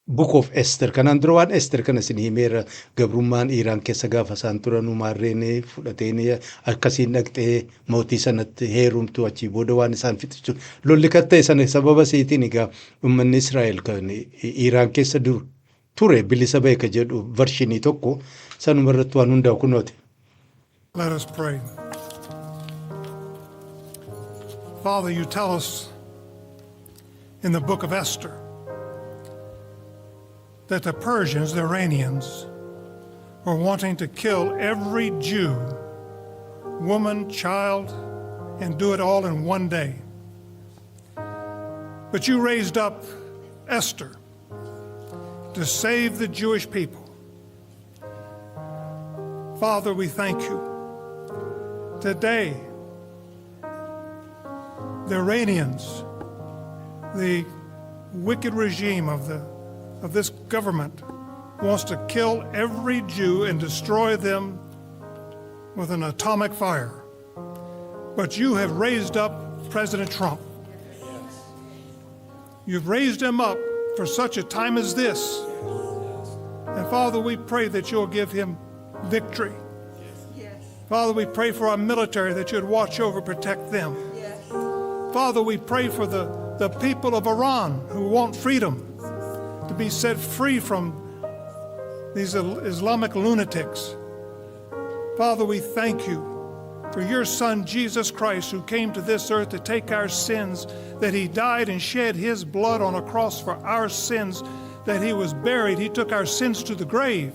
Book of Esther kanaan dura waan Esther kana isin himeera gabrummaan Iraan keessa gaafa isaan turan maarreen fudhateen akkasiin dhaqxee mootii sanatti heerumtu achi booda waan isaan fixichu lolli katta'e sana sababa isiitiin egaa uummanni Israa'el kan Iraan keessa dur ture bilisa beeka jedhu varshinii tokko sanuma irratti waan hundaa'u kunooti. Let us pray. Father, you tell us in the book of Esther that the Persians, the Iranians, were wanting to kill every Jew, woman, child, and do it all in one day. But you raised up Esther to save the Jewish people. Father, we thank you. Today, the Iranians, the wicked regime of this government wants to kill every Jew and destroy them with an atomic fire. But you have raised up President Trump. You've raised him up for such a time as this. And Father, we pray that you'll give him victory. Father, we pray for our military that you'd watch over, protect them. Father, we pray for the people of Iran who want freedom to be set free from these Islamic lunatics. Father, we thank you for your Son, Jesus Christ, who came to this earth to take our sins, that he died and shed his blood on a cross for our sins, that he was buried. He took our sins to the grave,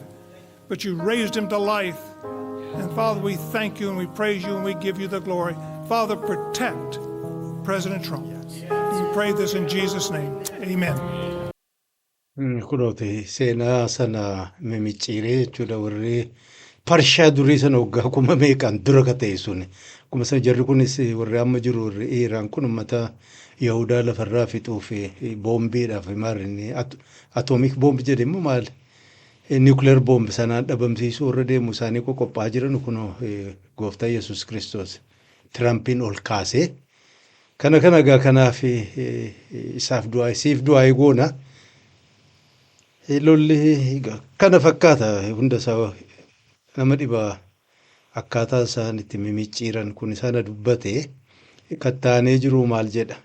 but you raised him to life. And Father, we thank you and we praise you and we give you the glory. Father, protect President Trump. We pray this in Jesus' name. Amen. Kunooti seenaa sana mimicciiree jechuudha warri Parshaa durii sana waggaa kuma meeqaan dura ka ta'e suni. Kuma sana jarri kunis warri amma jiru warri Iiraan kun uummata Yahudaa lafarraa fixuu fi boombiidhaaf maarinni atoomik boombi jedhamu maal nuclear bomb sanaan dhabamsiisuu warra deemu isaanii qoqqophaa jiran kunoo gooftaa Yesuus Kiristoos Tirampiin ol kaasee kana gaa kanaaf isaaf du'aa eegoona. Lolli kana fakkaata hunda isaa nama dhibaa akkaataa isaan itti mimicciiran kun isaan dubbate kattaanee jiru maal jedha.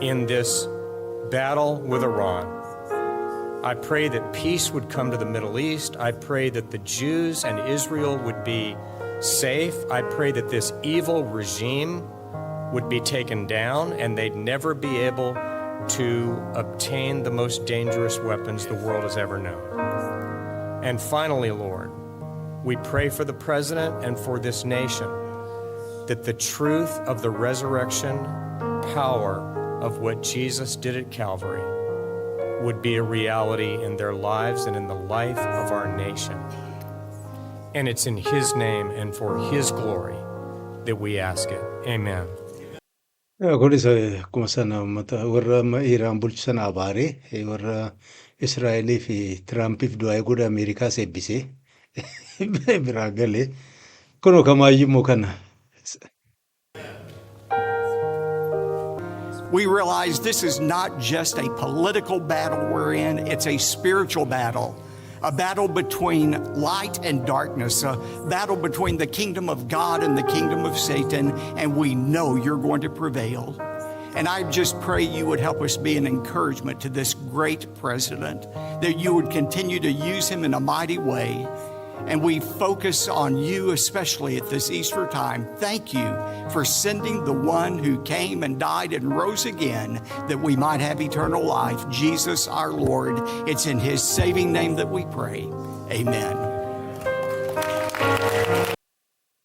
In this battle with Iran, I pray that peace would come to the Middle East. I pray that the Jews and Israel would be safe. I pray that this evil regime would be taken down and they'd never be able to obtain the most dangerous weapons the world has ever known. And finally, Lord, we pray for the president and for this nation that the truth of the resurrection power of what Jesus did at Calvary would be a reality in their lives and in the life of our nation. And it's in his name and for his glory that we ask it. Amen. Kunis akkuma sana uummata warra Iiraan bulchu sana abaaree warra Israa'elii fi Tiraampiif du'aa eeguudha Ameerikaa seebbisee biraa galee kunoo kamaayyimmoo kana. We realize this is not just a political battle we're in, it's a spiritual battle. A battle between light and darkness, a battle between the kingdom of God and the kingdom of Satan, and we know you're going to prevail. And I just pray you would help us be an encouragement to this great president, that you would continue to use him in a mighty way. And we focus on you, especially at this Easter time. Thank you for sending the one who came and died and rose again, that we might have eternal life, Jesus our Lord. It's in his saving name that we pray. Amen.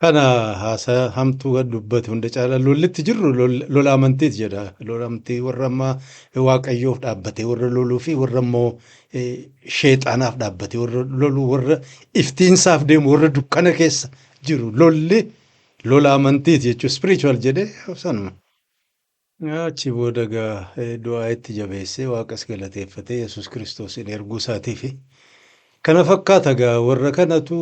Kana haasaa hamtuu dubbatu hunda caala lollitti jirru lola amantiiti jedha. Lola amantii warra ammaa waaqayyoof dhaabbatee warra loluu fi warra immoo sheexaanaaf dhaabbatee warra loluu warra iftiinsaaf deemu warra dukkana keessa jiru lolli lola amantiiti jechuun spiritual jedhee sanuma. Achi booda gaa du'aa itti jabeessee waaqas galateeffatee Yesuus Kiristoosiin erguu isaatiifi. Kana fakkaata gaa warra kanatu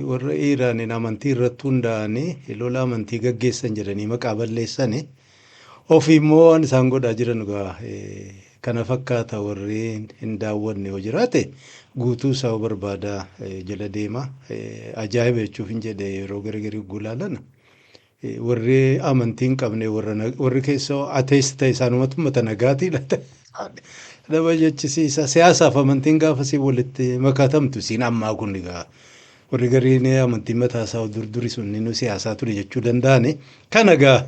warra Iiraaniin amantii irratti hundaa'anii lola amantii gaggeessan jedhanii maqaa balleessanii ofii immoo waan isaan godhaa jiran gaa kana fakkaata warri hin daawwanne yoo jiraate guutuu isaa barbaadaa jala deema ajaa'iba jechuuf hin jedhe yeroo garagarii gulaalana warri amantii hin qabne warri keessoo ateessi ta'e isaanumatu mata nagaatii laata. Nama jechisiisa siyaasaaf amantiin gaafa si walitti makatamtu siin ammaa kun egaa warri gariin amantiin mataasaa durduri sun nu siyaasaa ture jechuu danda'ani. Kana egaa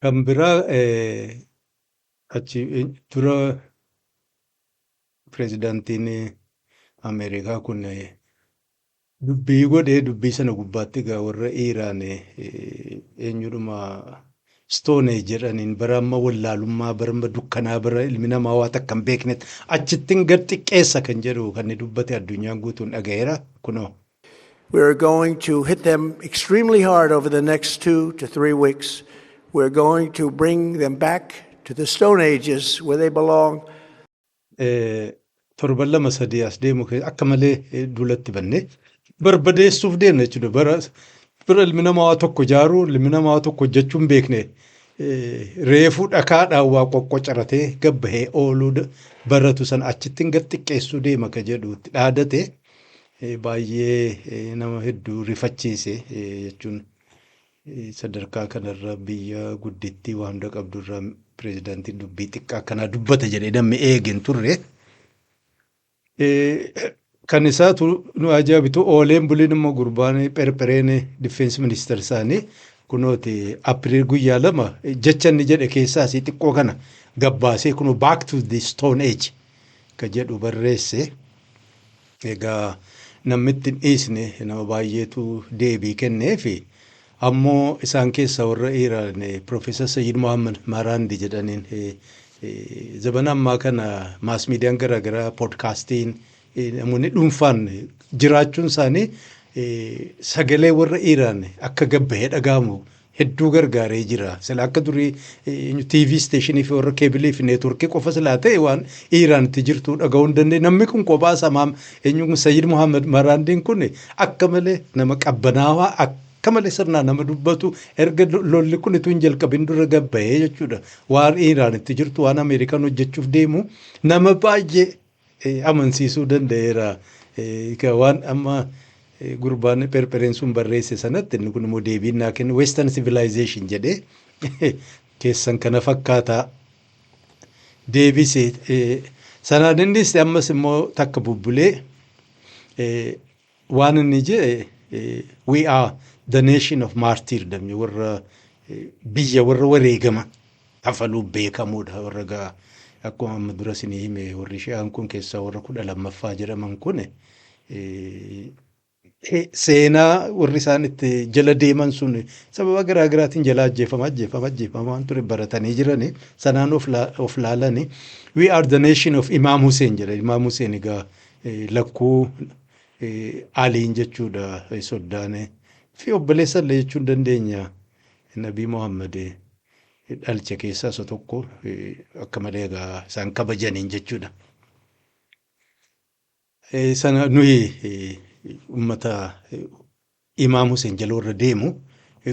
kan biraa achi dura pireezidaantiin Ameerikaa kun dubbii godhee dubbii sana gubbaatti egaa warra Iiraan eenyudhuma Stone jedhaniin bara amma wallaalummaa bara dukkanaa bara ilmi namaa waa takka hin beeknetti achittiin gad xiqqeessa kan jedhu kan dubbate addunyaan guutuun dhagayeera kunoo. We are going to hit them extremely hard over the next 2 to 3 weeks. We're going to bring them back to the Stone Ages where they belong. torban lama sadii as deemu akka malee duulatti bannee barbadeessuuf deemna jechuudha. Bira ilmi namaa waa tokko ijaaruu, ilmi namaa waa tokko hojjechuu hin beekne reefuu dhakaadhaan waa qoqqocaratee gabbahee ooluu baratu sana achittiin gad xiqqeessuu deema ka jedhuutti dhaadate baay'ee nama hedduu rifachiise jechuun sadarkaa kanarra biyya guddittii waan hunda qabdurra pireezidaantiin dubbii xiqqaa akkanaa dubbata jedhee namni eegin turre. Kan isaatu nu ajaa'ibitu ooleen buliin immoo gurbaan Pherphereen difeensi ministeera isaanii kunooti Apiriil guyyaa lama jecha inni jedhe keessaa si xiqqoo kana gabbaasee kunoo back to the stone age ka jedhu barreesse. Egaa namni ittiin dhiisne nama baay'eetu deebii kenneefi ammoo isaan keessaa warra Iraan Profeesar Sayyid Mohammad Marandi jedhaniin zabana ammaa kana maas miidiyaan garaagaraa poodkaastiin namoonni dhuunfaan jiraachuun isaanii sagalee warra Iraan akka gabbahee dhaga'amu hedduu gargaaree jira. Sila akka durii TV isteeshinii fi warra keebilii fi neetworkii qofa silaa ta'e waan Iraanitti jirtu dhaga'uu hin dandeenye. Namni kun kophaa samaam eenyuun Sayyid Mohammad Marandiin kun akka malee nama qabbanaawaa akka malee sirnaa nama dubbatu erga lolli kun utuu hin jalqabin dura gabbahee jechuudha. Waan Iraanitti jirtu waan Ameerikaan hojjechuuf deemu nama baay'ee amansiisuu danda'eera. Waan amma gurbaan Pherphereen sun barreesse sanatti inni kun immoo deebiin naa kennu western civilization jedhee keessan kana fakkaataa deebisee sanaan innis ammas immoo takka bubbulee waan inni jedhe we are the nation of martyrdom warra biyya warra wareegama hafaluu beekamuudha warra gaa akkuma amma dura isinii hime warri shi'aan kun keessaa warra 12ffaa jedhaman kun seenaa warri isaan itti jala deeman sun sababa garaagaraatiin jala ajjeefamaan ture baratanii jirani sanaan of laalani we are the nation of Imaam Hussein jedha. Imaam Hussein egaa lakkuu Aliin jechuudha soddaane fi obboleessa illee jechuun dandeenya Nabii Muhammad dhalche keessaa isa tokko akka malee egaa isaan kabajaniin jechuudha. Sana nuyi ummata Imaam Hussein jala warra deemu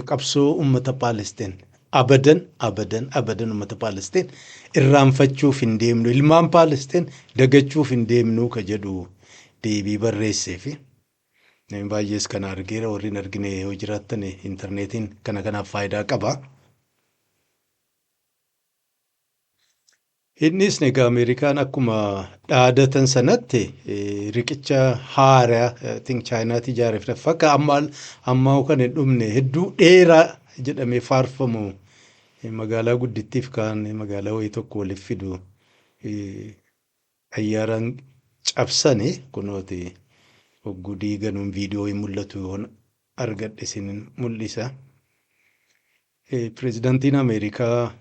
qabsoo ummata Paalestiin abadan ummata Paalestiin irraanfachuuf hin deemnu ilmaan Paalestiin dagachuuf hin deemnu ka jedhu deebii barreessee fi baay'ees kana argeera warri hin argine yoo jiraattan intarneetiin kanaaf faayidaa qaba. Innis egaa Ameerikaan akkuma dhaadatan sanatti riqicha haaraa chaayinaatti ijaareef fakka ammaa kan hin dhumne hedduu dheeraa jedhamee faarfamu magaalaa guddittiif kaan magaalaa wayii tokko waliif fidu xayyaaraan cabsanii kunooti hogguu diiganuun viidiyoo hin mul'atu yoon argadhe isin mul'isa. Pireezidaantiin Ameerikaa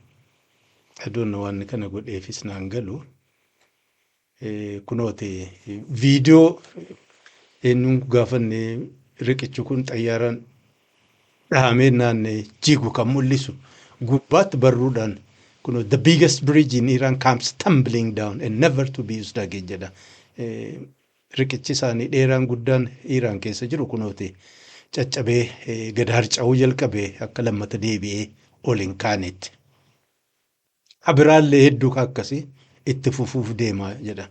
adoonna waan kana godheefis naan galu kunooti viidiyoo eenyuun gaafanne riqichi kun xayyaaraan dhahamee naannee jigu kan mul'isu gubbaatti barruudhaan kunoo the biggest bridge in Iran comes tumbling down and never to be used again jedha. Riqichi isaanii dheeraan guddaan Iraan keessa jiru kunooti caccabee gad harca'uu jalqabee akka lammata deebi'ee ol hin kaanetti. Abiraallee hedduu akkasii itti fufuuf deemaa jedha.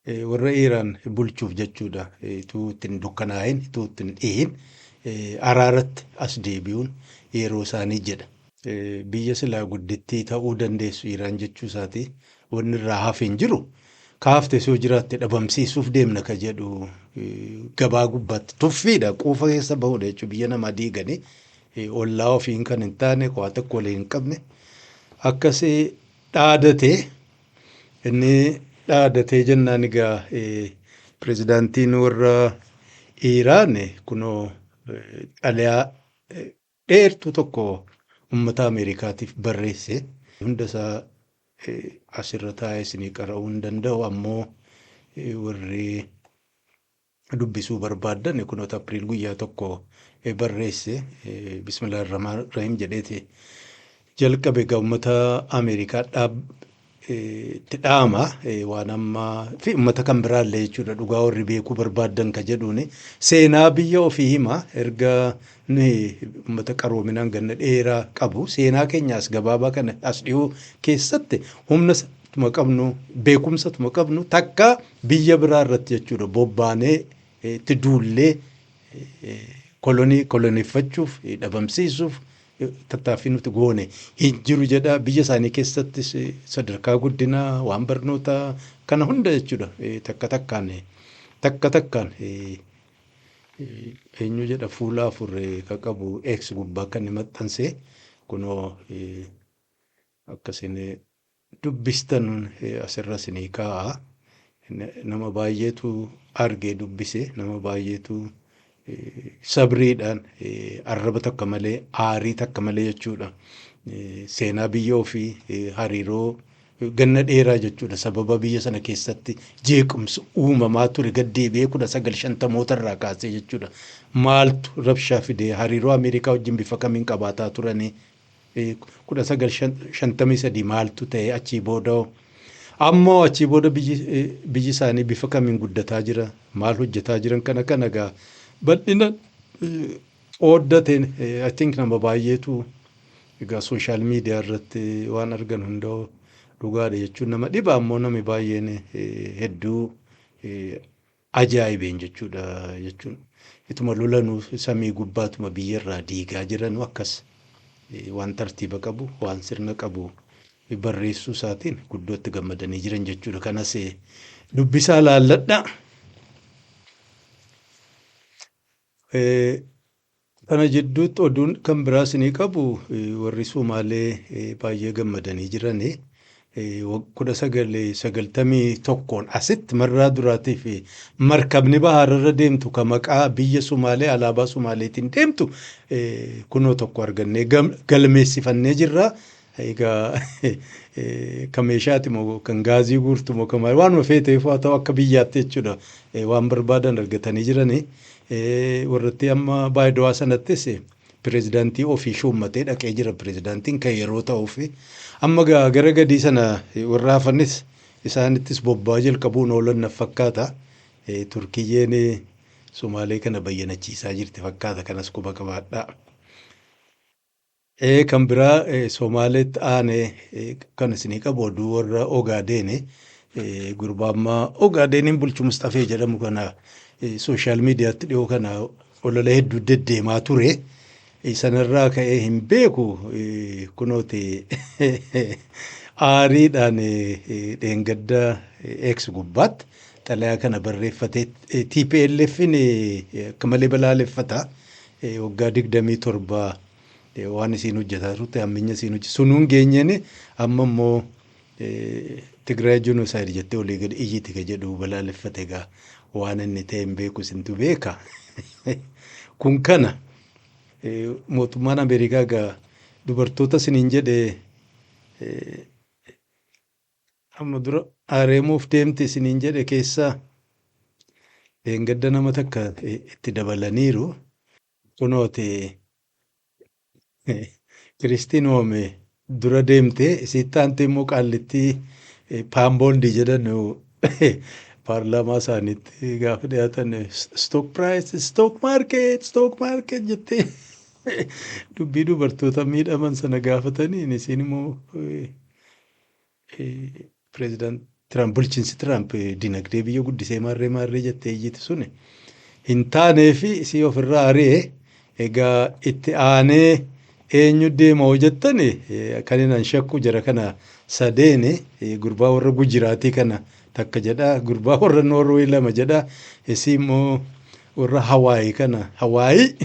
Warra Iraan bulchuuf jechuudha. Ituu ittiin dukkanaa'in, ituu ittiin dhihin araaratti as deebi'uun yeroo isaanii jedha. Biyya silaa guddittii ta'uu dandeessu Iraan jechuu isaati. Wanni irraa hafe hin jiru. Kaafte yoo jiraatte dhabamsiisuuf deemna ka jedhu gabaa gubbaatti tuffiidha quufa keessa bahudha jechuudha biyya namaa diiganii. Ollaa ofiin kan hin taane waa tokko waliin hin qabne akkasii dhaadatee inni dhaadatee jennaan egaa pireezidaantiin warra Iraan kunoo xalayaa dheertuu tokko uummata Ameerikaatiif barreesse hunda isaa asirra taa'ee isinii qara'uu hin danda'u ammoo warri dubbisuu barbaaddan kunoota Apiriil guyyaa tokko barreesse bismillahir rahmanir rahim jedheeti jalqabe egaa uummata Ameerikaa tidhaama waan ammaa fi uummata kan biraallee jechuudha dhugaa warri beekuu barbaadan ka jedhuuni seenaa biyya ofii hima erga nuyi uummata qaroominaan ganna dheeraa qabu seenaa keenyaas gabaabaa kana as dhiyoo keessatti humna tuma qabnu beekumsa tuma qabnu takka biyya biraa irratti jechuudha bobbaanee itti duullee koloniiffachuuf dhabamsiisuuf tattaaffii nuti goone hin jiru jedha biyya isaanii keessattis sadarkaa guddinaa waan barnootaa kana hunda jechuudha takka takkaan eenyu jedha fuula afur ka qabu eeksi gubbaa kan maxxanse kunoo akkasiin dubbistan asirra isinii kaa'a nama baay'eetu argee dubbise nama baay'eetu sabriidhaan arraba takka malee aarii takka malee jechuudha seenaa biyya ofii hariiroo ganna dheeraa jechuudha sababa biyya sana keessatti jeequmsa uumamaa ture gaddeebi'ee 1950 irraa kaasee jechuudha maaltu rabshaa fidee hariiroo Ameerikaa wajjin bifa kamiin qabaataa turanii 1953 maaltu ta'e achii booda ammoo achii booda biyyi isaanii bifa kamiin guddataa jira maal hojjetaa jiran kana gaa bal'ina ooddateen I think nama baay'eetu egaa sooshaal miidiyaa irratti waan argan hundaa dhugaadha jechuun nama dhiba ammoo namni baay'een hedduu ajaa'ibeen jechuudha jechuun ituma lolanuu samii gubbaatuma biyya irraa diigaa jiran akkas waan tartiiba qabu waan sirna qabu barreessuu isaatiin guddootti gammadanii jiran jechuudha kanas dubbisaa laalladha. Kana jidduutti oduun kan biraas ni qabu warri Sumaalee baay'ee gammadanii jiran 1991 asitti marraa duraatiif markabni bahararra deemtu kan maqaa biyya Sumaalee alaabaa Sumaaleetiin deemtu kunoo tokko argannee galmeessifannee jirra. Egaa kan meeshaati moo kan gaazii guurtu moo kan waanuma feeteef haa ta'u akka biyyaatti jechuudha waan barbaadan argatanii jiranii. Warratti amma baay'ee sanattis pirezidaantii ofii shuummatee dhaqee jira pirezidaantiin kan yeroo ta'uuf amma gara gadii sana warra hafanis isaanittis bobba'aa jalqabuun oolan na fakkaata turkiyyeen Somaalee kana bayyanachiisaa jirti fakkaata kanas quba qabaadhaa. Kan biraa Somaaleetti aanee kan isinii qabu oduu warra Ogaadeeni gurbaammaa Ogaadeeniin bulchu Mustafee jedhamu kana sooshaal miidiyaatti dhiyoo kana olola hedduu deddeemaa ture sanarraa ka'ee hin beeku kunooti aariidhaan dheengadda eeksi gubbaatti xalayaa kana barreeffatee TPLF'n akka malee balaaleffata waggaa 27 waan isiin hojjetaa turte hamminya isiin hojjetu sunuun geenyeen amma immoo Tigraay Genocide jettee olii gadi iyyiti ka jedhu balaaleffate egaa waan inni ta'e hin beeku isintu beeka kun kana mootummaan Ameerikaa egaa dubartoota isiniin jedhe amma dura areemuuf deemte isiniin jedhe keessaa dheengadda nama takka itti dabalaniiru kunooti Kiristiin Hoome dura deemte isitti aantee immoo qaallittii paamboondii jedhan paarlaamaa isaaniitti gaafa dhiyaatan stock price stock market jettee dubbii dubartoota miidhaman sana gaafatanii isiin immoo pireezidaant Tiraamp bulchiinsi Tiraamp dinagdee biyya guddisee maarree jettee iyyiti suni hin taanee fi isii ofirraa ari'ee egaa itti aanee eenyu deema hojjettani kan inni shakku jara kana sadeeni gurbaa warra Gujiraatii kana takka jedha gurbaa warra Noorwee lama jedha isii immoo warra Hawaayii kana Hawaayii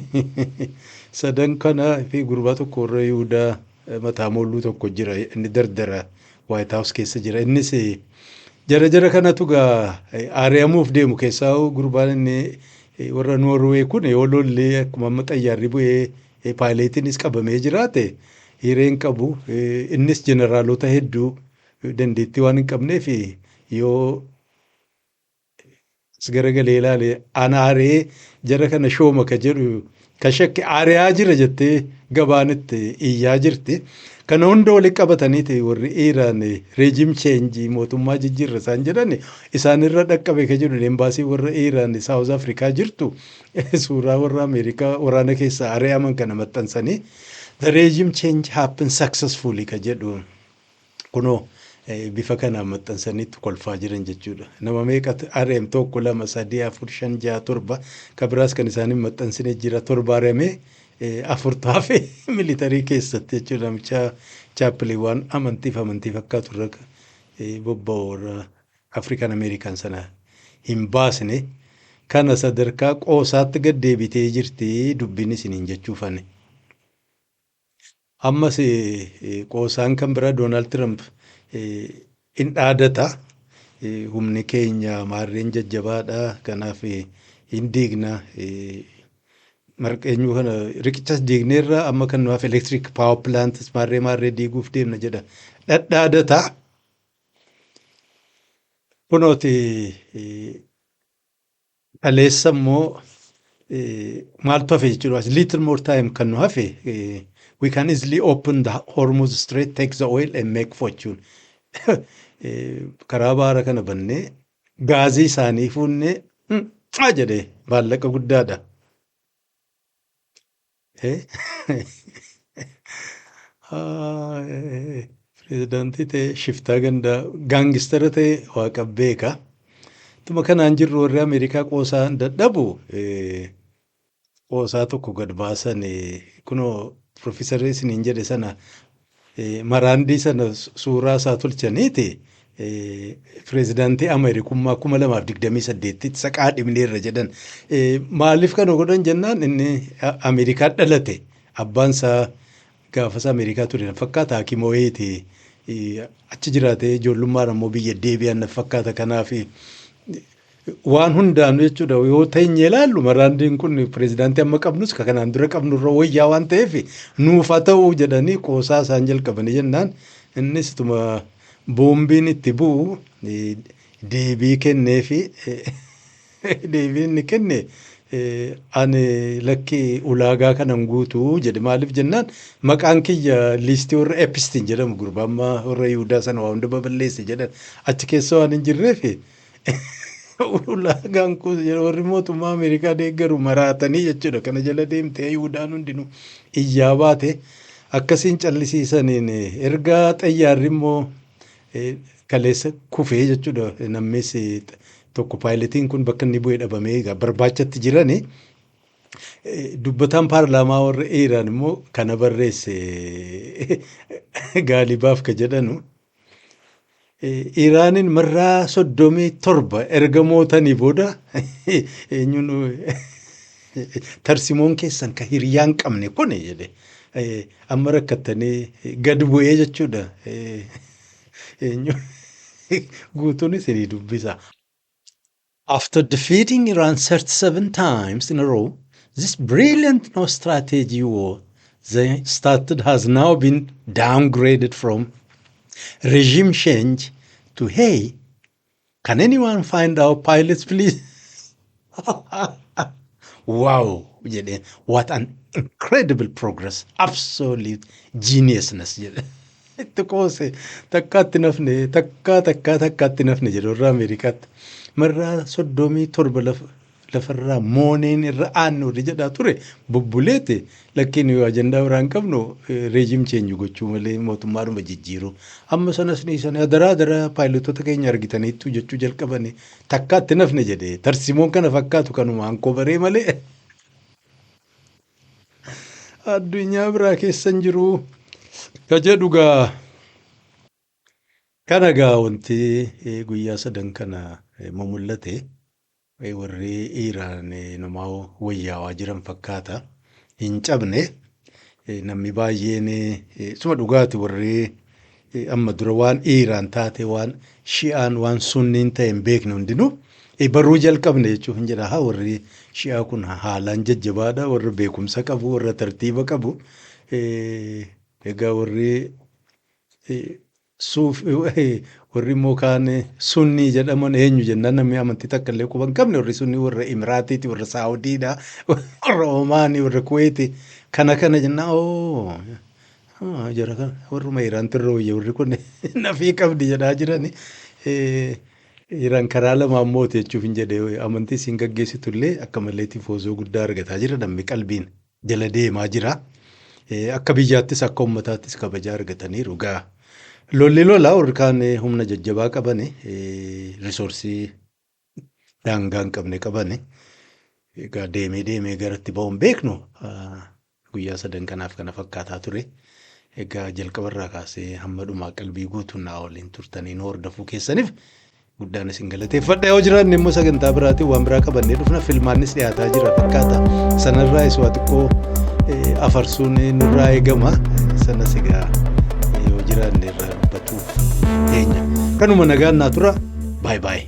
sadan kana fi gurbaa tokko warra Yihudaa mataa moolluu tokko jira inni dardara White House keessa jira innis jara kanatu gaa ari'amuuf deemu keessaa gurbaan inni warra Noorwee kun yoo lollee akkuma amma xayyaarri bu'ee paayileetiinis qabamee jiraate hireen qabu innis jeneraalota hedduu dandeettii waan hin qabneef yoo garagalee ilaale ana aaree jara kana shooma ka jedhu ka shakke aariyaa jira jettee gabaanitti iyyaa jirti. Kana hunda walitti qabataniiti warri Iiraan reejim cheenjii mootummaa jijjiirra isaan jedhan isaanirra dhaqqabe ka jedhu embaasii warra Iiraan Saawuz Afrikaa jirtu suuraa warra Ameerikaa waraana keessaa ari'aman kana maxxansanii the regime change happened successfully ka jedhu kunoo bifa kanaan maxxansaniitti kolfaa jiran jechuudha. Nama meeqatu ari'ame 1 2 3 4 5 6 7 ka biraas kan isaanii maxxansine jira 7 ari'ame 4 taafe militarii keessatti jechuudha. Namicha chaappileewwan amantii fakkaatu irra bobba'u warra Afrikaan Ameerikaan sana hin baasne kana sadarkaa qoosaatti gad deebitee jirti dubbiin isiniin jechuufane. Ammas qoosaan kan bira Doonaald Tiraamp in dhaadata humni keenya maarreen jajjabaadha kanaaf hin diigna marqeenyu kana riqichas diigneerra amma kan nuuf electric power plant maarree diiguuf deemna jedha dhadhaadata. Kunooti dhaleessa immoo maaltu hafe jechuudha. Little more time kan nu hafe we can easily open the Hormuz Strait, take the oil and make fortune. Karaa baara kana bannee gaazii isaanii fuunnee jedhee maallaqa guddaadha. Pireezidaantii ta'e shiftaa gandaa gaangistara ta'e waaqa beeka. Tuma kanaan jirru warri Ameerikaa qoosaa dadhabu qoosaa tokko gad baasan kunoo Profeesarri isiniin jedhe sana maraandii sana suuraa isaa tolchaniiti pireezidaantii Ameerikummaa 2028tti saqaa dhibneerra jedhan. Maaliif kana godhan jennaan inni Ameerikaa dhalate abbaan isaa gaafasa Ameerikaa ture na fakkaata Hakimooyeeti achi jiraatee ijoollummaan ammoo biyya deebi'an na fakkaata kanaaf waan hundaan jechuudha yoo teenye ilaallu maraandiin kun pireezidaantii amma qabnus ka kanaan dura qabnurra wayyaa waan ta'eef nuuf haa ta'u jedhanii qoosaa isaan jalqabanii jennaan innis tuma boombiin itti bu'u deebii kenneefi deebii inni kenne ani lakkii ulaagaa kanan guutuu jedhe maaliif jennaan maqaan kiyya liistii warra Epstein jedhamu gurbaa amma warra Yihudaa sana waa hunda baballeesse jedhan achi keessa waan hin jirreef ulaagaan kun warri mootummaa Ameerikaa deeggaru maraatanii jechuudha. Kana jala deemtee Yihudaan hundinuu iyyaa baate akkasiin callisiisaniin ergaa xayyaarri immoo kaleessa kufee jechuudha. Namnis tokko paayiletiin kun bakka inni bu'ee dhabamee barbaachatti jirani. Dubbataan paarlaamaa warra Iiraan immoo kana barreesse gaalibaaf ka jedhanu. Iiraanin marraa 37 erga mootanii booda tarsimoon keessan ka hiriyyaan qabne kun jedhe amma rakkattanii gad bu'ee jechuudha. Guutuun isinii dubbisa. After defeating Iran 37 times in a row, this brilliant no strategy war they started has now been downgraded from regime change to hey, can anyone find our pilots please? Wow, what an incredible progress, absolute geniusness. Itti takkaatti nafne jedhu warra Ameerikaatti marraa 37 lafarraa mooneen irra aannu jedhaa ture bubbuleete lakkiin yoo ajandaa biraan qabnu reejim cheenju gochuu malee mootummaadhuma jijjiiru amma sanas ni sana daraa paayilotota keenya argitaniittu jechuu jalqabani takkaatti nafne jedhe tarsimoon kana fakkaatu kanuma hankoo baree malee addunyaa biraa keessan jiru ka jedhugaa kana gaa wanti guyyaa sadan kana mul'ate warri Iiraan namaa wayyaawaa jiran fakkaata hin cabne namni baay'een suma dhugaati warri amma dura waan Iiraan taate waan Shi'aan waan Sunniin ta'e hin beekne hundinuu baruu jalqabne jechuuf hin jedha warri Shi'aa kun haalaan jajjabaadha warra beekumsa qabu warra tartiiba qabu egaa warri warri immoo kaan sunnii jedhaman eenyu jennaan namni amantii takka illee quban qabne warri sunnii warra Imiraatiiti warra Saawudiidha warra Omaanii warra Kuweeti kana jennaan jara kana warruma Iraan tirrooyye warri kun nafii qabdi jedhaa jirani. Iraan karaa lamaan moote jechuuf hin jedhee amantii siin gaggeessitullee akka malee tifoozoo guddaa argataa jira namni qalbiin jala deemaa jira. Akka biyyaattis akka uummataattis kabajaa argataniiru gaa. Lolli lolaa warri kaan humna jajjabaa qabani risoorsii daangaa hin qabne qabani. Egaa deemee garatti ba'uun beeknu guyyaa 3 kanaaf kana fakkaataa ture. Egaa jalqabarraa kaasee hamma dhumaa qalbii guutuun naa waliin turtanii nu hordofuu keessaniif guddaan isin galateeffadha. Yoo jiraanne immoo sagantaa biraatiin waan biraa qabannee dhufna. Filmaannis dhiyaataa jira fakkaata. Sanarraa iswaa xiqqoo afarsuun nurraa eegama. Sanas egaa yoo jiraanne irraa dubbatuuf teenya. Kanuma nagaan naa tura. Baay'ee.